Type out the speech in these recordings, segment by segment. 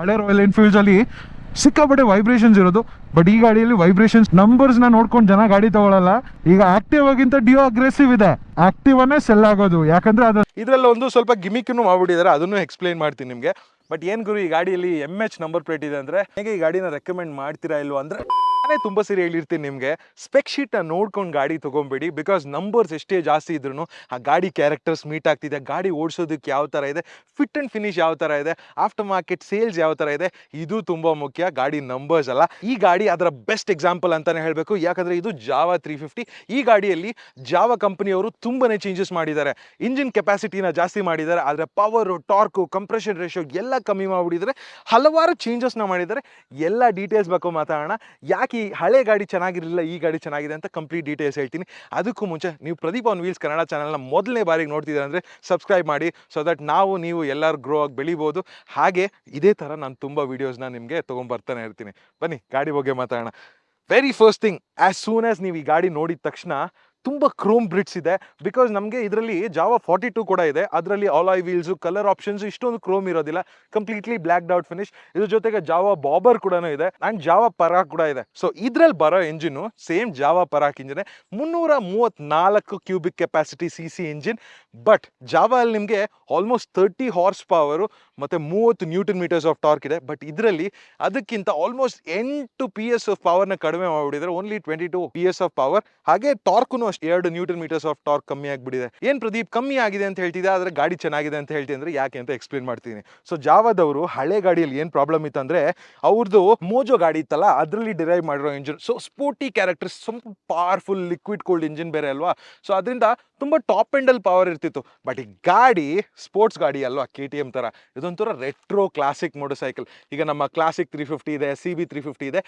ಹಳೆ ರಾಯಲ್ ಎನ್ಫೀಲ್ಡ್ಸ್ ಅಲ್ಲಿ ಸಿಕ್ಕಾಪಟ್ಟೆ ವೈಬ್ರೇಷನ್ಸ್ ಇರೋದು. ಬಟ್ ಈ ಗಾಡಿಯಲ್ಲಿ ವೈಬ್ರೇಷನ್ಸ್ ನಂಬರ್ಸ್ ನ ನೋಡ್ಕೊಂಡು ಜನ ಗಾಡಿ ತಗೊಳಲ್ಲ. ಈಗ ಆಕ್ಟಿವ್ ಆಗಿಂತ ಡಿಯೋ ಅಗ್ರೆಸಿವ್ ಇದೆ, ಆಕ್ಟಿವ್ ಅನ್ನೇ ಸೆಲ್ ಆಗೋದು. ಯಾಕಂದ್ರೆ ಅದು ಇದ್ರಲ್ಲಿ ಒಂದು ಸ್ವಲ್ಪ ಗಿಮಿಕ್ನು ಮಾಡ್ಬಿಟ್ಟಿದ್ದಾರೆ, ಅದನ್ನು ಎಕ್ಸ್ಪ್ಲೈನ್ ಮಾಡ್ತೀನಿ ನಿಮಗೆ. ಬಟ್ ಏನ್ ಗುರು, ಈ ಗಾಡಿಯಲ್ಲಿ MH ನಂಬರ್ ಪ್ಲೇಟ್ ಇದೆ ಅಂದ್ರೆ ಹೇಗೆ ಈ ಗಾಡಿನ ರೆಕಮೆಂಡ್ ಮಾಡ್ತೀರಾ ಇಲ್ವಾ ಅಂದ್ರೆ ನಾನೇ ತುಂಬಾ ಸರಿ ಹೇಳಿರ್ತೀನಿ ನಿಮಗೆ, ಸ್ಪೆಕ್ ಶೀಟ್ ನ ನೋಡ್ಕೊಂಡು ಗಾಡಿ ತಗೊಂಬೇಡಿ. ಬಿಕಾಸ್ ನಂಬರ್ಸ್ ಎಷ್ಟೇ ಜಾಸ್ತಿ ಇದ್ರು ಆ ಗಾಡಿ ಕ್ಯಾರೆಕ್ಟರ್ಸ್ ಮೀಟ್ ಆಗ್ತಿದೆ, ಗಾಡಿ ಓಡಿಸೋದಕ್ಕೆ ಯಾವ ತರ ಇದೆ, ಫಿಟ್ ಅಂಡ್ ಫಿನಿಶ್ ಯಾವ ತರ ಇದೆ, ಆಫ್ಟರ್ ಮಾರ್ಕೆಟ್ ಸೇಲ್ಸ್ ಯಾವ ತರ ಇದೆ, ಇದು ತುಂಬಾ ಮುಖ್ಯ, ಗಾಡಿ ನಂಬರ್ಸ್ ಅಲ್ಲ. ಈ ಗಾಡಿ ಅದರ ಬೆಸ್ಟ್ ಎಕ್ಸಾಂಪಲ್ ಅಂತಾನೆ ಹೇಳ್ಬೇಕು. ಯಾಕಂದ್ರೆ ಇದು ಜಾವಾ 350. ಈ ಗಾಡಿಯಲ್ಲಿ ಜಾವಾ ಕಂಪನಿಯವರು ತುಂಬಾನೇ ಚೇಂಜಸ್ ಮಾಡಿದ್ದಾರೆ. ಇಂಜಿನ್ ಕೆಪಾಸಿಟಿನ ಜಾಸ್ತಿ ಮಾಡಿದ್ದಾರೆ, ಆದ್ರೆ ಪವರ್, ಟಾರ್ಕ್, ಕಂಪ್ರೆಷನ್ ರೇಷಿಯೋ ಎಲ್ಲ ಕಮ್ಮಿ ಮಾಡಿಬಿಟ್ಟಿದ್ದಾರೆ. ಹಲವಾರು ಚೇಂಜಸ್ ನ ಮಾಡಿದ್ದಾರೆ. ಎಲ್ಲ ಡೀಟೇಲ್ಸ್ ಬೇಕು ಮಾತಾಡೋಣ. ಯಾಕೆ ಈ ಹಳೆ ಗಾಡಿ ಚೆನ್ನಾಗಿರಲಿಲ್ಲ, ಈ ಗಾಡಿ ಚೆನ್ನಾಗಿದೆ ಅಂತ ಕಂಪ್ಲೀಟ್ ಡೀಟೇಲ್ಸ್ ಹೇಳ್ತೀನಿ. ಅದಕ್ಕೂ ಮುಂಚೆ ನೀವು ಪ್ರದೀಪ್ ಆನ್ ವೀಲ್ಸ್ ಕನ್ನಡ ಚಾನಲ್ನ ಮೊದಲನೇ ಬಾರಿಗೆ ನೋಡ್ತಿದ್ದೀರಾ ಅಂದರೆ ಸಬ್ಸ್ಕ್ರೈಬ್ ಮಾಡಿ, ಸೊ ದಟ್ ನೀವು ಎಲ್ಲರೂ ಗ್ರೋ ಆಗಿ ಬೆಳಿಬೋದು. ಹಾಗೆ ಇದೇ ಥರ ನಾನು ತುಂಬ ವೀಡಿಯೋಸ್ನ ನಿಮಗೆ ತೊಗೊಂಬರ್ತಾನೆ ಇರ್ತೀನಿ. ಬನ್ನಿ ಗಾಡಿ ಬಗ್ಗೆ ಮಾತಾಡೋಣ. Very first thing, as soon as ನೀವು ಈ ಗಾಡಿ ನೋಡಿದ ತಕ್ಷಣ ತುಂಬ ಕ್ರೋಮ್ ಬ್ರಿಡ್ಸ್ ಇದೆ. ಬಿಕಾಸ್ ನಮಗೆ ಇದರಲ್ಲಿ ಜಾವಾ 42 ಕೂಡ ಇದೆ, ಅದರಲ್ಲಿ ಆಲಾಯ್ ವೀಲ್ಸು, ಕಲರ್ ಆಪ್ಷನ್ಸ್ ಇಷ್ಟೊಂದು ಕ್ರೋಮ್ ಇರೋದಿಲ್ಲ, ಕಂಪ್ಲೀಟ್ಲಿ ಬ್ಲ್ಯಾಕ್ ಡೌಟ್ ಫಿನಿಶ್. ಇದ್ರ ಜೊತೆಗೆ ಜಾವಾ ಬಾಬರ್ ಕೂಡ ಇದೆ ಆ್ಯಂಡ್ ಜಾವಾ ಪರಾಕ್ ಕೂಡ ಇದೆ. ಸೊ ಇದ್ರಲ್ಲಿ ಬರೋ engine same Jawa Perak engine, 334 cubic capacity CC engine. But Jawa ಅಲ್ಲಿ ನಿಮಗೆ ಆಲ್ಮೋಸ್ಟ್ 30 ಹಾರ್ಸ್ ಪವರು ಮತ್ತೆ 30 ನ್ಯೂಟನ್ ಮೀಟರ್ಸ್ ಆಫ್ ಟಾರ್ಕ್ ಇದೆ. ಬಟ್ ಇದರಲ್ಲಿ ಅದಕ್ಕಿಂತ ಆಲ್ಮೋಸ್ಟ್ 8 PS ಆಫ್ ಪವರ್ನ ಕಡಿಮೆ ಮಾಡಿಬಿಟ್ಟಿದ್ದಾರೆ, ಓನ್ಲಿ 22 PS ಆಫ್ ಪವರ್. ಹಾಗೆ ಟಾರ್ಕ್ನು ಅಷ್ಟು 2 ನ್ಯೂಟನ್ ಮೀಟರ್ಸ್ ಆಫ್ ಟಾರ್ಕ್ ಕಮ್ಮಿ ಆಗಿಬಿಟ್ಟಿದೆ. ಏನ್ ಪ್ರದೀಪ್ ಕಮ್ಮಿ ಆಗಿದೆ ಅಂತ ಹೇಳ್ತಿದ್ದೆ, ಆದ್ರೆ ಗಾಡಿ ಚೆನ್ನಾಗಿದೆ ಅಂತ ಹೇಳ್ತೀನಿ ಅಂದ್ರೆ ಯಾಕೆ ಅಂತ ಎಕ್ಸ್ಪ್ಲೇನ್ ಮಾಡ್ತೀನಿ. ಸೊ ಜಾವಾದವರು ಹಳೆ ಗಾಡಿಯಲ್ಲಿ ಏನ್ ಪ್ರಾಬ್ಲಮ್ ಇತ್ತಂದ್ರೆ, ಅವ್ರದ್ದು ಮೋಜೋ ಗಾಡಿ ಇತ್ತಲ್ಲ, ಅದರಲ್ಲಿ ಡಿರೈವ್ ಮಾಡಿರೋ ಇಂಜಿನ್. ಸೊ ಸ್ಪೋರ್ಟಿ ಕ್ಯಾರೆಕ್ಟರ್, ಸ್ವಲ್ಪ ಪವರ್ಫುಲ್ ಲಿಕ್ವಿಡ್ ಕೂಲ್ಡ್ ಇಂಜಿನ್ ಬೇರೆ ಅಲ್ವಾ. ಸೊ ಅದರಿಂದ ತುಂಬಾ ಟಾಪ್ ಎಂಡ್ ಅಲ್ಲಿ ಪವರ್ ಇರ್ತಿತ್ತು. ಬಟ್ ಈ ಗಾಡಿ ಸ್ಪೋರ್ಟ್ಸ್ ಗಾಡಿ ಅಲ್ವಾ, KTM ತರ, ಇದೊಂಥರ ರೆಟ್ರೋ ಕ್ಲಾಸಿಕ್ ಮೋಟರ್ ಸೈಕಲ್. ಈಗ ನಮ್ಮ ಕ್ಲಾಸಿಕ್ 350 ಇದೆ, CB 350 ಇದೆ,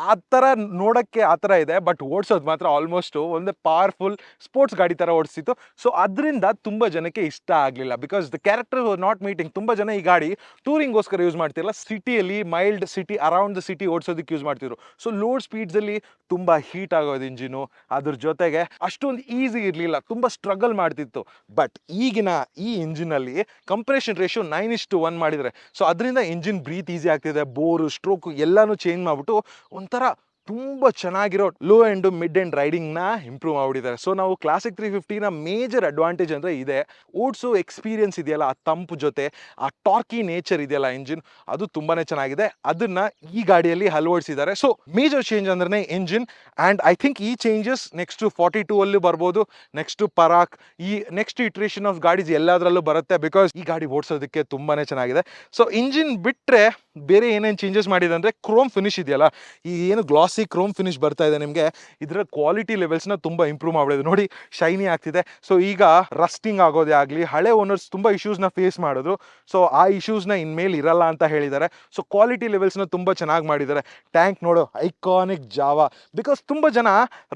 ಆ ಥರ ನೋಡಕ್ಕೆ ಆ ಥರ ಇದೆ. ಬಟ್ ಓಡಿಸೋದು ಮಾತ್ರ ಆಲ್ಮೋಸ್ಟ್ ಒಂದು ಪವರ್ಫುಲ್ ಸ್ಪೋರ್ಟ್ಸ್ ಗಾಡಿ ಥರ ಓಡಿಸ್ತಿತ್ತು. ಸೊ ಅದರಿಂದ ತುಂಬ ಜನಕ್ಕೆ ಇಷ್ಟ ಆಗಲಿಲ್ಲ, because the character not meeting. ತುಂಬ ಜನ ಈ ಗಾಡಿ ಟೂರಿಂಗೋಸ್ಕರ ಯೂಸ್ ಮಾಡ್ತಿರಲ್ಲ, ಸಿಟಿಯಲ್ಲಿ mild city around the city ಓಡಿಸೋದಕ್ಕೆ ಯೂಸ್ ಮಾಡ್ತಿದ್ರು. ಸೊ ಲೋಡ್ ಸ್ಪೀಡ್ಸಲ್ಲಿ ತುಂಬ ಹೀಟ್ ಆಗೋದು ಇಂಜಿನು, ಅದ್ರ ಜೊತೆಗೆ ಅಷ್ಟೊಂದು ಈಸಿ ಇರಲಿಲ್ಲ, ತುಂಬ ಸ್ಟ್ರಗಲ್ ಮಾಡ್ತಿತ್ತು. ಬಟ್ ಈಗಿನ ಈ ಇಂಜಿನಲ್ಲಿ ಕಂಪ್ರೆಷನ್ ರೇಷಿಯೋ 9:1 ಮಾಡಿದರೆ, ಸೊ ಅದರಿಂದ ಇಂಜಿನ್ ಬ್ರೀತ್ ಈಸಿ ಆಗ್ತಿದೆ, ಬೋರು, ಸ್ಟ್ರೋಕು ಎಲ್ಲಾನು ಚೇಂಜ್ ಮಾಡ್ಬಿಟ್ಟು ಒಂಥರ ತುಂಬ ಚೆನ್ನಾಗಿರೋ ಲೋ ಎಂಡ್ ಮಿಡ್ ಎಂಡ್ ರೈಡಿಂಗ್ನ ಇಂಪ್ರೂವ್ ಮಾಡಿದ್ದಾರೆ. ಸೊ ನಾವು ಕ್ಲಾಸಿಕ್ 350ನ ಮೇಜರ್ ಅಡ್ವಾಂಟೇಜ್ ಅಂದರೆ ಇದೆ, ಓಡಿಸೋ ಎಕ್ಸ್ಪೀರಿಯನ್ಸ್ ಇದೆಯಲ್ಲ, ಆ ತಂಪು ಜೊತೆ ಆ ಟಾರ್ಕಿ ನೇಚರ್ ಇದೆಯಲ್ಲ ಇಂಜಿನ್, ಅದು ತುಂಬಾ ಚೆನ್ನಾಗಿದೆ. ಅದನ್ನ ಈ ಗಾಡಿಯಲ್ಲಿ ಅಳವಡಿಸಿದ್ದಾರೆ. ಸೊ ಮೇಜರ್ ಚೇಂಜ್ ಅಂದ್ರೆ ಇಂಜಿನ್. ಆ್ಯಂಡ್ ಐ ಥಿಂಕ್ ಈ ಚೇಂಜಸ್ ನೆಕ್ಸ್ಟ್ 42 ಅಲ್ಲೂ ಬರ್ಬೋದು, ನೆಕ್ಸ್ಟ್ ಪರಾಕ್, ಈ ನೆಕ್ಸ್ಟ್ ಇಟ್ರೇಷನ್ ಆಫ್ ಗಾಡೀಸ್ ಎಲ್ಲದರಲ್ಲೂ ಬರುತ್ತೆ. ಬಿಕಾಸ್ ಈ ಗಾಡಿ ಓಡಿಸೋದಕ್ಕೆ ತುಂಬಾನೇ ಚೆನ್ನಾಗಿದೆ. ಸೊ ಇಂಜಿನ್ ಬಿಟ್ಟರೆ ಬೇರೆ ಏನೇನು ಚೇಂಜಸ್ ಮಾಡಿದೆ ಅಂದರೆ, ಕ್ರೋಮ್ ಫಿನಿಶ್ ಇದೆಯಲ್ಲ, ಈ ಏನು ಗ್ಲಾಸಿ ಕ್ರೋಮ್ ಫಿನಿಶ್ ಬರ್ತಾ ಇದೆ ನಿಮಗೆ, ಇದರ ಕ್ವಾಲಿಟಿ ಲೆವೆಲ್ಸ್ನ ತುಂಬ ಇಂಪ್ರೂವ್ ಮಾಡಿದೆ. ನೋಡಿ ಶೈನಿ ಆಗ್ತಿದೆ. ಸೊ ಈಗ ರಸ್ಟಿಂಗ್ ಆಗೋದೇ ಆಗಲಿ, ಹಳೆ ಓನರ್ಸ್ ತುಂಬ ಇಶ್ಯೂಸ್ನ ಫೇಸ್ ಮಾಡಿದ್ರು. ಸೊ ಆ ಇಶ್ಯೂಸ್ನ ಇನ್ಮೇಲೆ ಇರಲ್ಲ ಅಂತ ಹೇಳಿದ್ದಾರೆ. ಸೊ ಕ್ವಾಲಿಟಿ ಲೆವೆಲ್ಸ್ನ ತುಂಬ ಚೆನ್ನಾಗಿ ಮಾಡಿದ್ದಾರೆ. ಟ್ಯಾಂಕ್ ನೋಡು, ಐಕಾನಿಕ್ ಜಾವಾ. ಬಿಕಾಸ್ ತುಂಬ ಜನ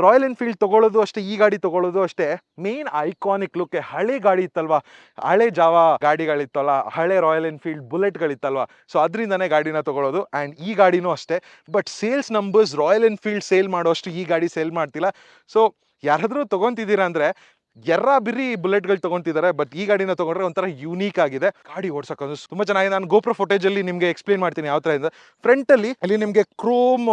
ರಾಯಲ್ ಎನ್ಫೀಲ್ಡ್ ತೊಗೊಳ್ಳೋದು ಅಷ್ಟೇ, ಈ ಗಾಡಿ ತೊಗೊಳ್ಳೋದು ಅಷ್ಟೇ, ಮೇನ್ ಐಕಾನಿಕ್ ಲುಕ್. ಹಳೆ ಗಾಡಿ ಇತ್ತಲ್ವಾ, ಹಳೆ ಜಾವಾ ಗಾಡಿಗಳಿತ್ತಲ್ಲ, ಹಳೆ ರಾಯಲ್ ಎನ್ಫೀಲ್ಡ್ ಬುಲೆಟ್ಗಳಿತ್ತಲ್ವಾ, ಸೊ ಅದರಿಂದನೇ ಗಾಡಿನ ತಗೊಳ್ಳೋದು. ಆ್ಯಂಡ್ ಈ ಗಾಡಿನೂ ಅಷ್ಟೇ. But sales numbers royal Enfield sale ಮಾಡೋಷ್ಟು ಈ ಗಾಡಿ ಸೇಲ್ ಮಾಡ್ತಿಲ್ಲ. ಸೊ ಯಾರಾದರೂ ತೊಗೊತಿದ್ದೀರಾ ಅಂದರೆ ಎರ್ರ ಬಿರ್ರಿ ಬುಲೆಟ್ಗಳು ತೊಗೊತಿದ್ದಾರೆ, ಬಟ್ ಈ ಗಾಡಿನ ತೊಗೊಂಡ್ರೆ ಒಂಥರ ಯೂನಿಕ್ ಆಗಿದೆ. ಗಾಡಿ ಓಡಿಸೋಕೆ ತುಂಬ ಚೆನ್ನಾಗಿದೆ. ನಾನು ಗೋಪ್ರೋ ಫುಟೇಜಲ್ಲಿ ನಿಮಗೆ ಎಕ್ಸ್ಪ್ಲೇನ್ ಮಾಡ್ತೀನಿ ಯಾವ ಥರ ಇದೆ. ಫ್ರಂಟಲ್ಲಿ ಅಲ್ಲಿ ನಿಮಗೆ ಕ್ರೋಮ್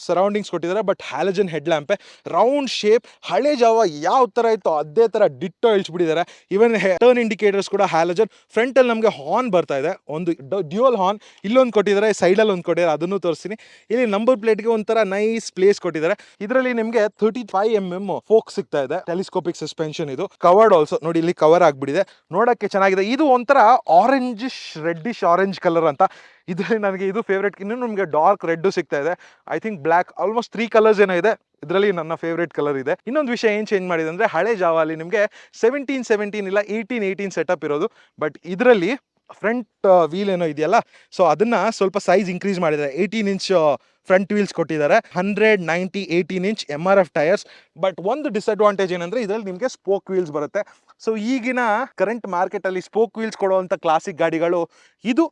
ಸರೌಂಡಿಂಗ್ಸ್ ಕೊಟ್ಟಿದ್ದಾರೆ, but halogen head ಲ್ಯಾಂಪೆ, round shape. ಹಳೆ ಜಾವ ಯಾವ ಥರ ಇತ್ತು ಅದೇ ಥರ ಡಿಟ್ಟೋ ಇಳಿಸ್ಬಿಟ್ಟಿದ್ದಾರೆ. ಈವನ್ ಟರ್ನ್ ಇಂಡಿಕೇಟರ್ಸ್ ಕೂಡ ಹ್ಯಾಲಜನ್. ಫ್ರಂಟಲ್ಲಿ ನಮಗೆ ಹಾರ್ನ್ ಬರ್ತಾ ಇದೆ, ಒಂದು ಡ್ಯೂಯಲ್ ಹಾರ್ನ್ ಇಲ್ಲೊಂದು ಕೊಟ್ಟಿದ್ದಾರೆ, ಸೈಡಲ್ಲಿ ಒಂದು ಕೊಟ್ಟಿದ್ದಾರೆ, ಅದನ್ನು ತೋರಿಸ್ತೀನಿ. ಇಲ್ಲಿ ನಂಬರ್ ಪ್ಲೇಟ್ಗೆ ಒಂಥರ ನೈಸ್ ಪ್ಲೇಸ್ ಕೊಟ್ಟಿದ್ದಾರೆ. ಇದರಲ್ಲಿ ನಿಮಗೆ 35mm ಫೋಕ್ ಸಿಗ್ತಾ ಇದೆ, ಟೆಲಿಸ್ಕೋಪಿಕ್ ಸಸ್ಪೆನ್ಷನ್. ಇದು ಕವರ್ಡ್ ಆಲ್ಸೋ, ನೋಡಿ ಇಲ್ಲಿ ಕವರ್ ಆಗ್ಬಿಟ್ಟಿದೆ, ನೋಡಕ್ಕೆ ಚೆನ್ನಾಗಿದೆ. ಇದು ಒಂಥರ ಆರೆಂಜಿಶ್ ರೆಡ್ಡಿಶ್ ಆರೆಂಜ್ ಕಲರ್ ಅಂತ. ಇದರಲ್ಲಿ ನನಗೆ ಇದು ಫೇವ್ರೇಟ್. ಇನ್ನು ನಿಮಗೆ ಡಾರ್ಕ್ ರೆಡ್ ಸಿಗ್ತಾ ಇದೆ, I think black, almost 3 colours ಏನೋ ಇದೆ. ಇದರಲ್ಲಿ ನನ್ನ ಫೇವ್ರೇಟ್ ಕಲರ್ ಇದೆ. ಇನ್ನೊಂದು ವಿಷಯ ಏನು ಚೇಂಜ್ ಮಾಡಿದೆ ಅಂದರೆ, ಹಳೆ ಜಾವಾಲಿ ನಿಮಗೆ 17 ಇಲ್ಲ 18 ಸೆಟಪ್ ಇರೋದು. ಬಟ್ ಇದರಲ್ಲಿ ಫ್ರಂಟ್ ವೀಲ್ ಏನೋ ಇದೆಯಲ್ಲ, ಸೊ ಅದನ್ನ ಸ್ವಲ್ಪ ಸೈಜ್ ಇನ್ಕ್ರೀಸ್ ಮಾಡಿದ್ದಾರೆ. 18 ಇಂಚ್ ಫ್ರಂಟ್ ವೀಲ್ಸ್ ಕೊಟ್ಟಿದ್ದಾರೆ, 190 18 ಇಂಚ್ MRF ಟೈರ್ಸ್. ಬಟ್ ಒಂದು ಡಿಸ್ಅಡ್ವಾಂಟೇಜ್ ಏನಂದ್ರೆ, ಇದರಲ್ಲಿ ನಿಮಗೆ ಸ್ಪೋಕ್ ವೀಲ್ಸ್ ಬರುತ್ತೆ. ಸೊ ಈಗಿನ ಕರೆಂಟ್ ಮಾರ್ಕೆಟ್ ಅಲ್ಲಿ ಸ್ಪೋಕ್ ವೀಲ್ಸ್ ಕೊಡುವಂತ ಕ್ಲಾಸಿಕ್ ಗಾಡಿಗಳು ಇದು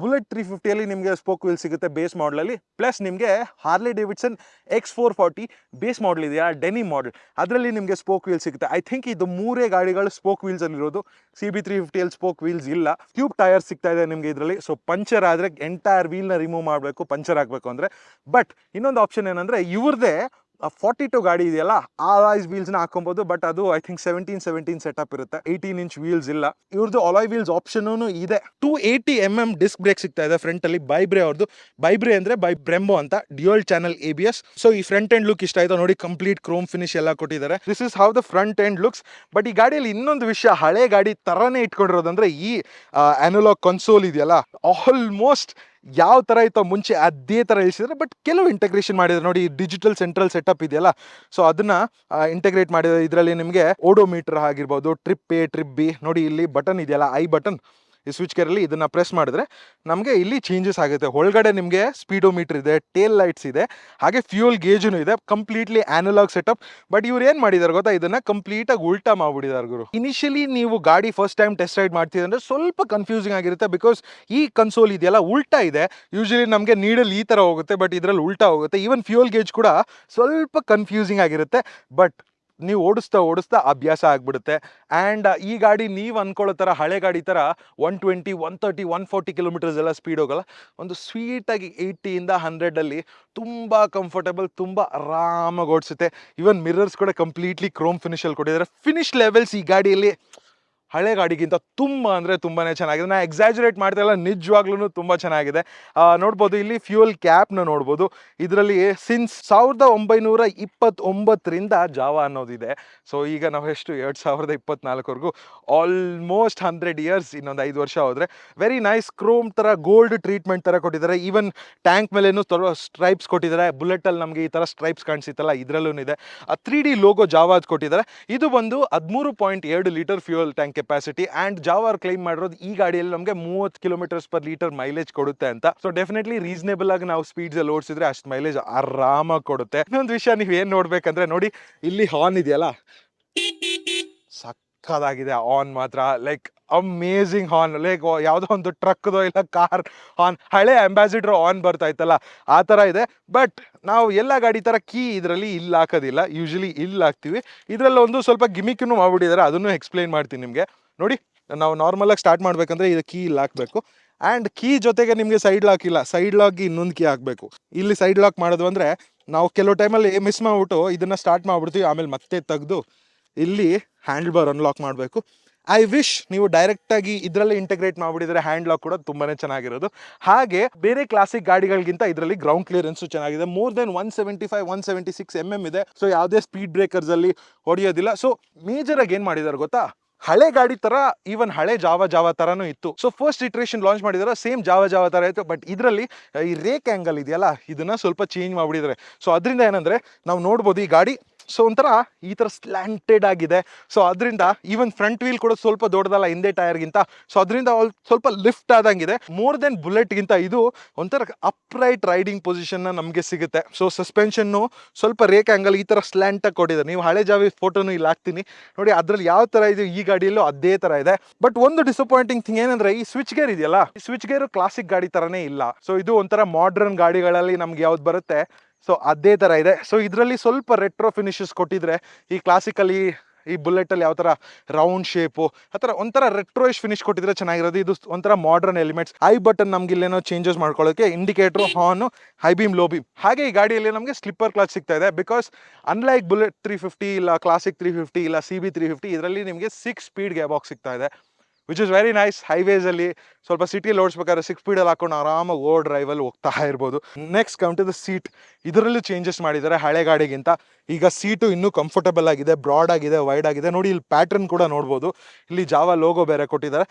ಬುಲೆಟ್ 350 ನಿಮಗೆ ಸ್ಪೋಕ್ ವೀಲ್ ಸಿಗುತ್ತೆ ಬೇಸ್ ಮಾಡಲಲ್ಲಿ. ಪ್ಲಸ್ ನಿಮಗೆ ಹಾರ್ಲಿ ಡೇವಿಡ್ಸನ್ X440 ಬೇಸ್ ಮಾಡಲ್ ಇದೆಯಾ, ಡೆನಿ ಮಾಡಲ್, ಅದರಲ್ಲಿ ನಿಮಗೆ ಸ್ಪೋಕ್ ವೀಲ್ ಸಿಗುತ್ತೆ. ಐ ಥಿಂಕ್ ಇದು 3 ಗಾಡಿಗಳು ಸ್ಪೋಕ್ ವೀಲ್ಸ್ ಅಲ್ಲಿ ಇರೋದು. CB350 ಸ್ಪೋಕ್ ವೀಲ್ಸ್ ಇಲ್ಲ. ಟ್ಯೂಬ್ ಟೈರ್ ಸಿಗ್ತಾ ಇದೆ ನಿಮಗೆ ಇದರಲ್ಲಿ. ಸೊ ಪಂಚರ್ ಆದರೆ ಎಂಟೈರ್ ವೀಲ್ನ ರಿಮೂವ್ ಮಾಡಬೇಕು ಪಂಚರ್ ಆಗಬೇಕು ಅಂದರೆ. ಬಟ್ ಇನ್ನೊಂದು ಆಪ್ಷನ್ ಏನಂದರೆ ಇವ್ರದ್ದೇ 42 ಗಾಡಿ ಇದೆಯಲ್ಲ, ಅಲಾಯ್ ವೀಲ್ಸ್ನ ಹಾಕೊಬೋದು. ಬಟ್ ಅದು ಐ ಥಿಂಕ್ 17 ಸೆಟಪ್ ಇರುತ್ತೆ, 18 ಇಂಚ್ ವೀಲ್ಸ್ ಇಲ್ಲ. ಇವ್ರದ್ದು ಅಲಾಯ್ ವೀಲ್ಸ್ ಆಪ್ಷನ್ ಇದೆ. 280mm ಡಿಸ್ಕ್ ಬ್ರೇಕ್ ಸಿಗ್ತಾ ಇದೆ ಫ್ರಂಟ್ ಅಲ್ಲಿ. ಬೈಬ್ರೆ ಅವ್ರದ್ದು. ಬೈಬ್ರೆ ಅಂದ್ರೆ ಬೈ ಬ್ರೆಂಬೋ ಅಂತ, ಡ್ಯುಯಲ್ ಚಾನಲ್ ABS. ಸೊ ಈ ಫ್ರಂಟ್ ಎಂಡ್ ಲುಕ್ ಇಷ್ಟ ಆಯ್ತು ನೋಡಿ, ಕಂಪ್ಲೀಟ್ ಕ್ರೋಮ್ ಫಿನಿಶ್ ಎಲ್ಲ ಕೊಟ್ಟಿದ್ದಾರೆ. This is how the front end looks. But ಈ ಗಾಡಿಯಲ್ಲಿ ಇನ್ನೊಂದು ವಿಷಯ, ಹಳೆ ಗಾಡಿ ತರಾನೇ ಇಟ್ಕೊಂಡಿರೋದಂದ್ರೆ ಈ ಅನಲಾಗ್ ಕನ್ಸೋಲ್ ಇದೆಯಲ್ಲ, ಆಲ್ಮೋಸ್ಟ್ ಯಾವ ಥರ ಇತ್ತೋ ಮುಂಚೆ ಅದೇ ಥರ ಇಳಿಸಿದ್ರೆ. ಬಟ್ ಕೆಲವು ಇಂಟಗ್ರೇಷನ್ ಮಾಡಿದ್ರೆ ನೋಡಿ, ಡಿಜಿಟಲ್ ಸೆಂಟ್ರಲ್ ಸೆಟಪ್ ಇದೆಯಲ್ಲ, ಸೊ ಅದನ್ನ ಇಂಟಗ್ರೇಟ್ ಮಾಡಿದ್ರೆ. ಇದರಲ್ಲಿ ನಿಮಗೆ ಓಡೋಮೀಟರ್ ಆಗಿರ್ಬೋದು, ಟ್ರಿಪ್ A ಟ್ರಿಪ್ B ನೋಡಿ, ಇಲ್ಲಿ ಬಟನ್ ಇದೆಯಲ್ಲ, ಐ ಬಟನ್, ಈ ಸ್ವಿಚ್ ಕೇರಲ್ಲಿ ಇದನ್ನ ಪ್ರೆಸ್ ಮಾಡಿದ್ರೆ ನಮಗೆ ಇಲ್ಲಿ ಚೇಂಜಸ್ ಆಗುತ್ತೆ. ಒಳಗಡೆ ನಿಮಗೆ ಸ್ಪೀಡೋಮೀಟರ್ ಇದೆ, ಟೇಲ್ ಲೈಟ್ಸ್ ಇದೆ, ಹಾಗೆ ಫ್ಯೂಯಲ್ ಗೇಜನು ಇದೆ. Completely analogue setup. ಬಟ್ ಇವ್ರು ಏನು ಮಾಡಿದಾರೆ ಗೊತ್ತಾ, ಇದನ್ನ ಕಂಪ್ಲೀಟ್ ಆಗಿ ಉಲ್ಟಾ ಮಾಡ್ಬಿಟ್ಟಿದ್ದಾರೆ ಗುರು. ಇನಿಷಿಯಲಿ ನೀವು ಗಾಡಿ ಫಸ್ಟ್ ಟೈಮ್ ಟೆಸ್ಟ್ ರೈಡ್ ಮಾಡ್ತಿದ್ರೆ ಸ್ವಲ್ಪ ಕನ್ಫ್ಯೂಸಿಂಗ್ ಆಗಿರುತ್ತೆ, ಬಿಕಾಸ್ ಈ ಕನ್ಸೋಲ್ ಇದೆಯಲ್ಲ ಉಲ್ಟಾ ಇದೆ. ಯೂಶಲಿ ನಮಗೆ ನೀಡಲ್ ಈ ಥರ ಹೋಗುತ್ತೆ, ಬಟ್ ಇದರಲ್ಲಿ ಉಲ್ಟಾ ಹೋಗುತ್ತೆ. ಈವನ್ ಫ್ಯೂಯಲ್ ಗೇಜ್ ಕೂಡ ಸ್ವಲ್ಪ ಕನ್ಫ್ಯೂಸಿಂಗ್ ಆಗಿರುತ್ತೆ. ಬಟ್ ನೀವು ಓಡಿಸ್ತಾ ಅಭ್ಯಾಸ ಆಗ್ಬಿಡುತ್ತೆ. ಆ್ಯಂಡ್ ಈ ಗಾಡಿ ನೀವು ಅನ್ಕೊಳ್ಳೋ ಥರ ಹಳೆ ಗಾಡಿ ಥರ 120, 130, 140 ಕಿಲೋಮೀಟರ್ಸ್ ಎಲ್ಲ ಸ್ಪೀಡ್ ಹೋಗಲ್ಲ. ಒಂದು ಸ್ವೀಟಾಗಿ 80ಇಂದ 100ಅಲ್ಲಿ ತುಂಬ ಕಂಫರ್ಟಬಲ್, ತುಂಬ ಆರಾಮಾಗಿ ಓಡಿಸುತ್ತೆ. ಈವನ್ ಮಿರರ್ಸ್ ಕೂಡ ಕಂಪ್ಲೀಟ್ಲಿ ಕ್ರೋಮ್ ಫಿನಿಶಲ್ಲಿ ಕೊಟ್ಟಿದ್ದಾರೆ. ಫಿನಿಶ್ ಲೆವೆಲ್ಸ್ ಈ ಗಾಡಿಯಲ್ಲಿ ಹಳೆ ಗಾಡಿಗಿಂತ ತುಂಬ ಅಂದರೆ ತುಂಬಾ ಚೆನ್ನಾಗಿದೆ. ನಾನು ಎಕ್ಸಾಜುರೇಟ್ ಮಾಡ್ತಾ ಇಲ್ಲ, ನಿಜವಾಗ್ಲೂ ತುಂಬ ಚೆನ್ನಾಗಿದೆ. ನೋಡ್ಬೋದು ಇಲ್ಲಿ ಫ್ಯೂಯಲ್ ಕ್ಯಾಪ್ನ ನೋಡ್ಬೋದು. ಇದರಲ್ಲಿ ಸಿನ್ಸ್ 1929ರಿಂದ ಜಾವಾ ಅನ್ನೋದಿದೆ. ಸೊ ಈಗ ನಾವು ಎಷ್ಟು 2024ವರೆಗೂ ಆಲ್ಮೋಸ್ಟ್ 100 ಇಯರ್ಸ್. ಇನ್ನೊಂದು 5 ವರ್ಷ ಹೋದರೆ ವೆರಿ ನೈಸ್. ಕ್ರೋಮ್ ಥರ ಗೋಲ್ಡ್ ಟ್ರೀಟ್ಮೆಂಟ್ ಥರ ಕೊಟ್ಟಿದ್ದಾರೆ. ಈವನ್ ಟ್ಯಾಂಕ್ ಮೇಲೇನು ಸ್ಟ್ರೈಪ್ಸ್ ಕೊಟ್ಟಿದ್ದಾರೆ. ಬುಲೆಟಲ್ಲಿ ನಮಗೆ ಈ ಥರ ಸ್ಟ್ರೈಪ್ಸ್ ಕಾಣಿಸುತ್ತಲ್ಲ, ಇದರಲ್ಲೂ ಇದೆ. 3D ಲೋಗೋ ಜಾವಾದ್ ಕೊಟ್ಟಿದ್ದಾರೆ. ಇದು ಬಂದು 13.2 litre fuel tank capacity. And ಜಾವಾರ್ ಕ್ಲೈಮ್ ಮಾಡಿರೋದು ಈ ಗಾಡಿಯಲ್ಲಿ ನಮಗೆ 30 km/ಲೀಟರ್ ಮೈಲೇಜ್ ಕೊಡುತ್ತೆ ಅಂತ. ಸೊ ಡೆಫಿನೆಟ್ಲಿ ರೀಸನೇಬಲ್ ಆಗಿ ನಾವು ಸ್ಪೀಡ್ಸ್ ಅಲ್ಲಿ ಓಡಿಸಿದ್ರೆ ಅಷ್ಟು ಮೈಲೇಜ್ ಆರಾಮಾಗಿ ಕೊಡುತ್ತೆ. ಇನ್ನೊಂದು ವಿಷಯ ನೀವು ಏನು ನೋಡ್ಬೇಕಂದ್ರೆ ನೋಡಿ, ಇಲ್ಲಿ ಹಾರ್ನ್ ಇದೆಯಲ್ಲ, ಸಕ್ಕದಾಗಿದೆ ಆನ್ ಮಾತ್ರ. Like amazing horn. ಲೈಕ್ ಯಾವುದೋ ಒಂದು ಟ್ರಕ್ದೋ ಇಲ್ಲ ಕಾರ್ ಹಾರ್ನ್, ಹಳೆ ಅಂಬಾಸಿಡರ್ ಆನ್ ಬರ್ತಾ ಇತ್ತಲ್ಲ ಆ ಥರ ಇದೆ. ಬಟ್ ನಾವು ಎಲ್ಲ ಗಾಡಿ ಥರ ಕೀ ಇದರಲ್ಲಿ ಇಲ್ಲಿ ಹಾಕೋದಿಲ್ಲ, ಯೂಶಲಿ ಇಲ್ಲಿ ಹಾಕ್ತೀವಿ. ಇದರಲ್ಲಿ ಒಂದು ಸ್ವಲ್ಪ ಗಿಮಿಕನ್ನು ಮಾಡ್ಬಿಟ್ಟಿದ್ದಾರೆ, ಅದನ್ನು ಎಕ್ಸ್ಪ್ಲೈನ್ ಮಾಡ್ತೀನಿ ನಿಮಗೆ. ನೋಡಿ, ನಾವು ನಾರ್ಮಲಾಗಿ ಸ್ಟಾರ್ಟ್ ಮಾಡಬೇಕಂದ್ರೆ ಇದು ಕೀ ಇಲ್ಲಿ ಹಾಕಬೇಕು. ಆ್ಯಂಡ್ ಕೀ ಜೊತೆಗೆ ನಿಮಗೆ ಸೈಡ್ ಲಾಕ್ ಇಲ್ಲ, ಸೈಡ್ ಲಾಕ್ಗೆ ಇನ್ನೊಂದು ಕೀ ಹಾಕಬೇಕು. ಇಲ್ಲಿ ಸೈಡ್ ಲಾಕ್ ಮಾಡೋದು ಅಂದರೆ ನಾವು ಕೆಲವು ಟೈಮಲ್ಲಿ ಮಿಸ್ ಮಾಡಿಬಿಟ್ಟು ಇದನ್ನು ಸ್ಟಾರ್ಟ್ ಮಾಡಿಬಿಡ್ತೀವಿ, ಆಮೇಲೆ ಮತ್ತೆ ತೆಗೆದು ಇಲ್ಲಿ ಹ್ಯಾಂಡಲ್ ಬಾರ್ ಅನ್ಲಾಕ್ ಮಾಡಬೇಕು. ಐ ವಿಶ್ ನೀವು ಡೈರೆಕ್ಟಾಗಿ ಇದರಲ್ಲೇ ಇಂಟಗ್ರೇಟ್ ಮಾಡಿಬಿಟ್ಟಿದ್ರೆ ಹ್ಯಾಂಡ್ ಲಾಕ್ ಕೂಡ ತುಂಬಾ ಚೆನ್ನಾಗಿರೋದು. ಹಾಗೆ ಬೇರೆ ಕ್ಲಾಸಿಕ್ ಗಾಡಿಗಳಿಗಿಂತ ಇದರಲ್ಲಿ ಗ್ರೌಂಡ್ ಕ್ಲಿಯರೆನ್ಸು ಚೆನ್ನಾಗಿದೆ. ಮೋರ್ ದೆನ್ 175, 176 mm ಇದೆ. ಸೊ ಯಾವುದೇ ಸ್ಪೀಡ್ ಬ್ರೇಕರ್ಸಲ್ಲಿ ಹೊಡೆಯೋದಿಲ್ಲ. ಸೊ ಮೇಜರಾಗಿ ಏನು ಮಾಡಿದ್ದಾರೆ ಗೊತ್ತಾ, ಹಳೆ ಗಾಡಿ ತರ, ಈವನ್ ಹಳೆ ಜಾವಾ ತರಾನು ಇತ್ತು. ಸೊ ಫಸ್ಟ್ ಇಟ್ರೇಷನ್ ಲಾಂಚ್ ಮಾಡಿದಾರೆ, ಸೇಮ್ ಜಾವಾ ತರ ಇತ್ತು. ಬಟ್ ಇದರಲ್ಲಿ ಈ ರೇಕ್ ಆಂಗಲ್ ಇದೆಯಲ್ಲ, ಇದನ್ನ ಸ್ವಲ್ಪ ಚೇಂಜ್ ಮಾಡ್ಬಿಟ್ಟಿದ್ದಾರೆ. ಸೊ ಅದರಿಂದ ಏನಂದ್ರೆ ನಾವು ನೋಡ್ಬೋದು ಈ ಗಾಡಿ ಸೊ ಒಂಥರ ಈ ಥರ ಸ್ಲ್ಯಾಂಟೆಡ್ ಆಗಿದೆ. ಸೊ ಅದರಿಂದ ಈವನ್ ಫ್ರಂಟ್ ವೀಲ್ ಕೂಡ ಸ್ವಲ್ಪ ದೊಡ್ಡದಲ್ಲ ಹಿಂದೆ ಟೈರ್ಗಿಂತ. ಸೊ ಅದರಿಂದ ಸ್ವಲ್ಪ ಲಿಫ್ಟ್ ಆದಂಗಿದೆ. ಮೋರ್ ದೆನ್ ಬುಲೆಟ್ಗಿಂತ ಇದು ಒಂಥರ ಅಪ್ರೈಟ್ ರೈಡಿಂಗ್ ಪೊಸಿಷನ್ನ ನಮಗೆ ಸಿಗುತ್ತೆ. ಸೊ ಸಸ್ಪೆನ್ಷನ್ನು ಸ್ವಲ್ಪ ರೇಕ್ ಆ್ಯಂಗಲ್ ಈ ಥರ ಸ್ಲ್ಯಾಂಟಾಗಿ ಕೊಟ್ಟಿದ್ದಾರೆ. ನೀವು ಹಳೆ ಜಾವಿ ಫೋಟೋನು ಇಲ್ಲಿ ಹಾಕ್ತೀನಿ ನೋಡಿ, ಅದರಲ್ಲಿ ಯಾವ ಥರ ಇದೆ ಈ ಗಾಡಿಯಲ್ಲೂ ಅದೇ ಥರ ಇದೆ. ಬಟ್ ಒಂದು ಡಿಸಪಾಯಿಂಟಿಂಗ್ ಥಿಂಗ್ ಏನಂದ್ರೆ ಈ ಸ್ವಿಚ್ ಗೇರ್ ಇದೆಯಲ್ಲ, ಈ ಸ್ವಿಚ್ ಗೇರು ಕ್ಲಾಸಿಕ್ ಗಾಡಿ ಥರನೇ ಇಲ್ಲ. ಸೊ ಇದು ಒಂಥರ ಮಾಡರ್ನ್ ಗಾಡಿಗಳಲ್ಲಿ ನಮ್ಗೆ ಯಾವ್ದು ಬರುತ್ತೆ ಸೊ ಅದೇ ಥರ ಇದೆ. ಸೊ ಇದರಲ್ಲಿ ಸ್ವಲ್ಪ ರೆಟ್ರೋ ಫಿನಿಶಸ್ ಕೊಟ್ಟಿದ್ರೆ, ಈ ಕ್ಲಾಸಿಕಲಿ ಈ ಬುಲೆಟಲ್ಲಿ ಯಾವ ಥರ ರೌಂಡ್ ಶೇಪು ಆ ಥರ ಒಂಥರ ರೆಟ್ರೋಯಿಶ್ ಫಿನಿಶ್ ಕೊಟ್ಟಿದ್ರೆ ಚೆನ್ನಾಗಿರೋದು. ಇದು ಒಂಥರ ಮಾಡರ್ನ್ ಎಲಿಮೆಂಟ್ಸ್. ಐ ಬಟನ್ ನಮ್ಗೆ ಇಲ್ಲೇನೋ ಚೇಂಜಸ್ ಮಾಡ್ಕೊಳ್ಳೋಕೆ, indicator, horn, high beam, low beam. ಹಾಗೆ ಈ ಗಾಡಿಯಲ್ಲಿ ನಮಗೆ ಸ್ಲಿಪ್ಪರ್ ಕ್ಲಚ್ ಸಿಗ್ತಾ ಇದೆ. ಬಿಕಾಸ್ ಅನ್ಲೈಕ್ ಬುಲೆಟ್ 350 ಇಲ್ಲ ಕ್ಲಾಸಿಕ್ 350 ಇಲ್ಲ CB350, ಇದರಲ್ಲಿ ನಿಮಗೆ 6 ಸ್ಪೀಡ್ ಗೇರ್ ಬಾಕ್ಸ್ ಸಿಗ್ತಾ ಇದೆ, ವಿಚ್ ಇಸ್ ವೆರಿ ನೈಸ್. ಹೈವೇಸಲ್ಲಿ ಸ್ವಲ್ಪ ಸಿಟಿಯಲ್ಲಿ ಓಡಿಸ್ಬೇಕಾದ್ರೆ 6 ಸ್ಪೀಡಲ್ಲಿ ಹಾಕೊಂಡು ಆರಾಮಾಗಿ ಡ್ರೈವಲ್ಲಿ ಹೋಗ್ತಾ ಇರ್ಬೋದು. Next come to the seat. ಇದರಲ್ಲೂ ಚೇಂಜಸ್ ಮಾಡಿದ್ದಾರೆ ಹಳೆ ಗಾಡಿಗಿಂತ. ಈಗ ಸೀಟು ಇನ್ನೂ ಕಂಫರ್ಟಬಲ್ ಆಗಿದೆ, ಬ್ರಾಡ್ ಆಗಿದೆ, ವೈಡ್ ಆಗಿದೆ. ನೋಡಿ ಇಲ್ಲಿ ಪ್ಯಾಟರ್ನ್ ಕೂಡ ನೋಡ್ಬೋದು, ಇಲ್ಲಿ ಜಾವಾ ಲೋಗೋ ಬೇರೆ ಕೊಟ್ಟಿದ್ದಾರೆ.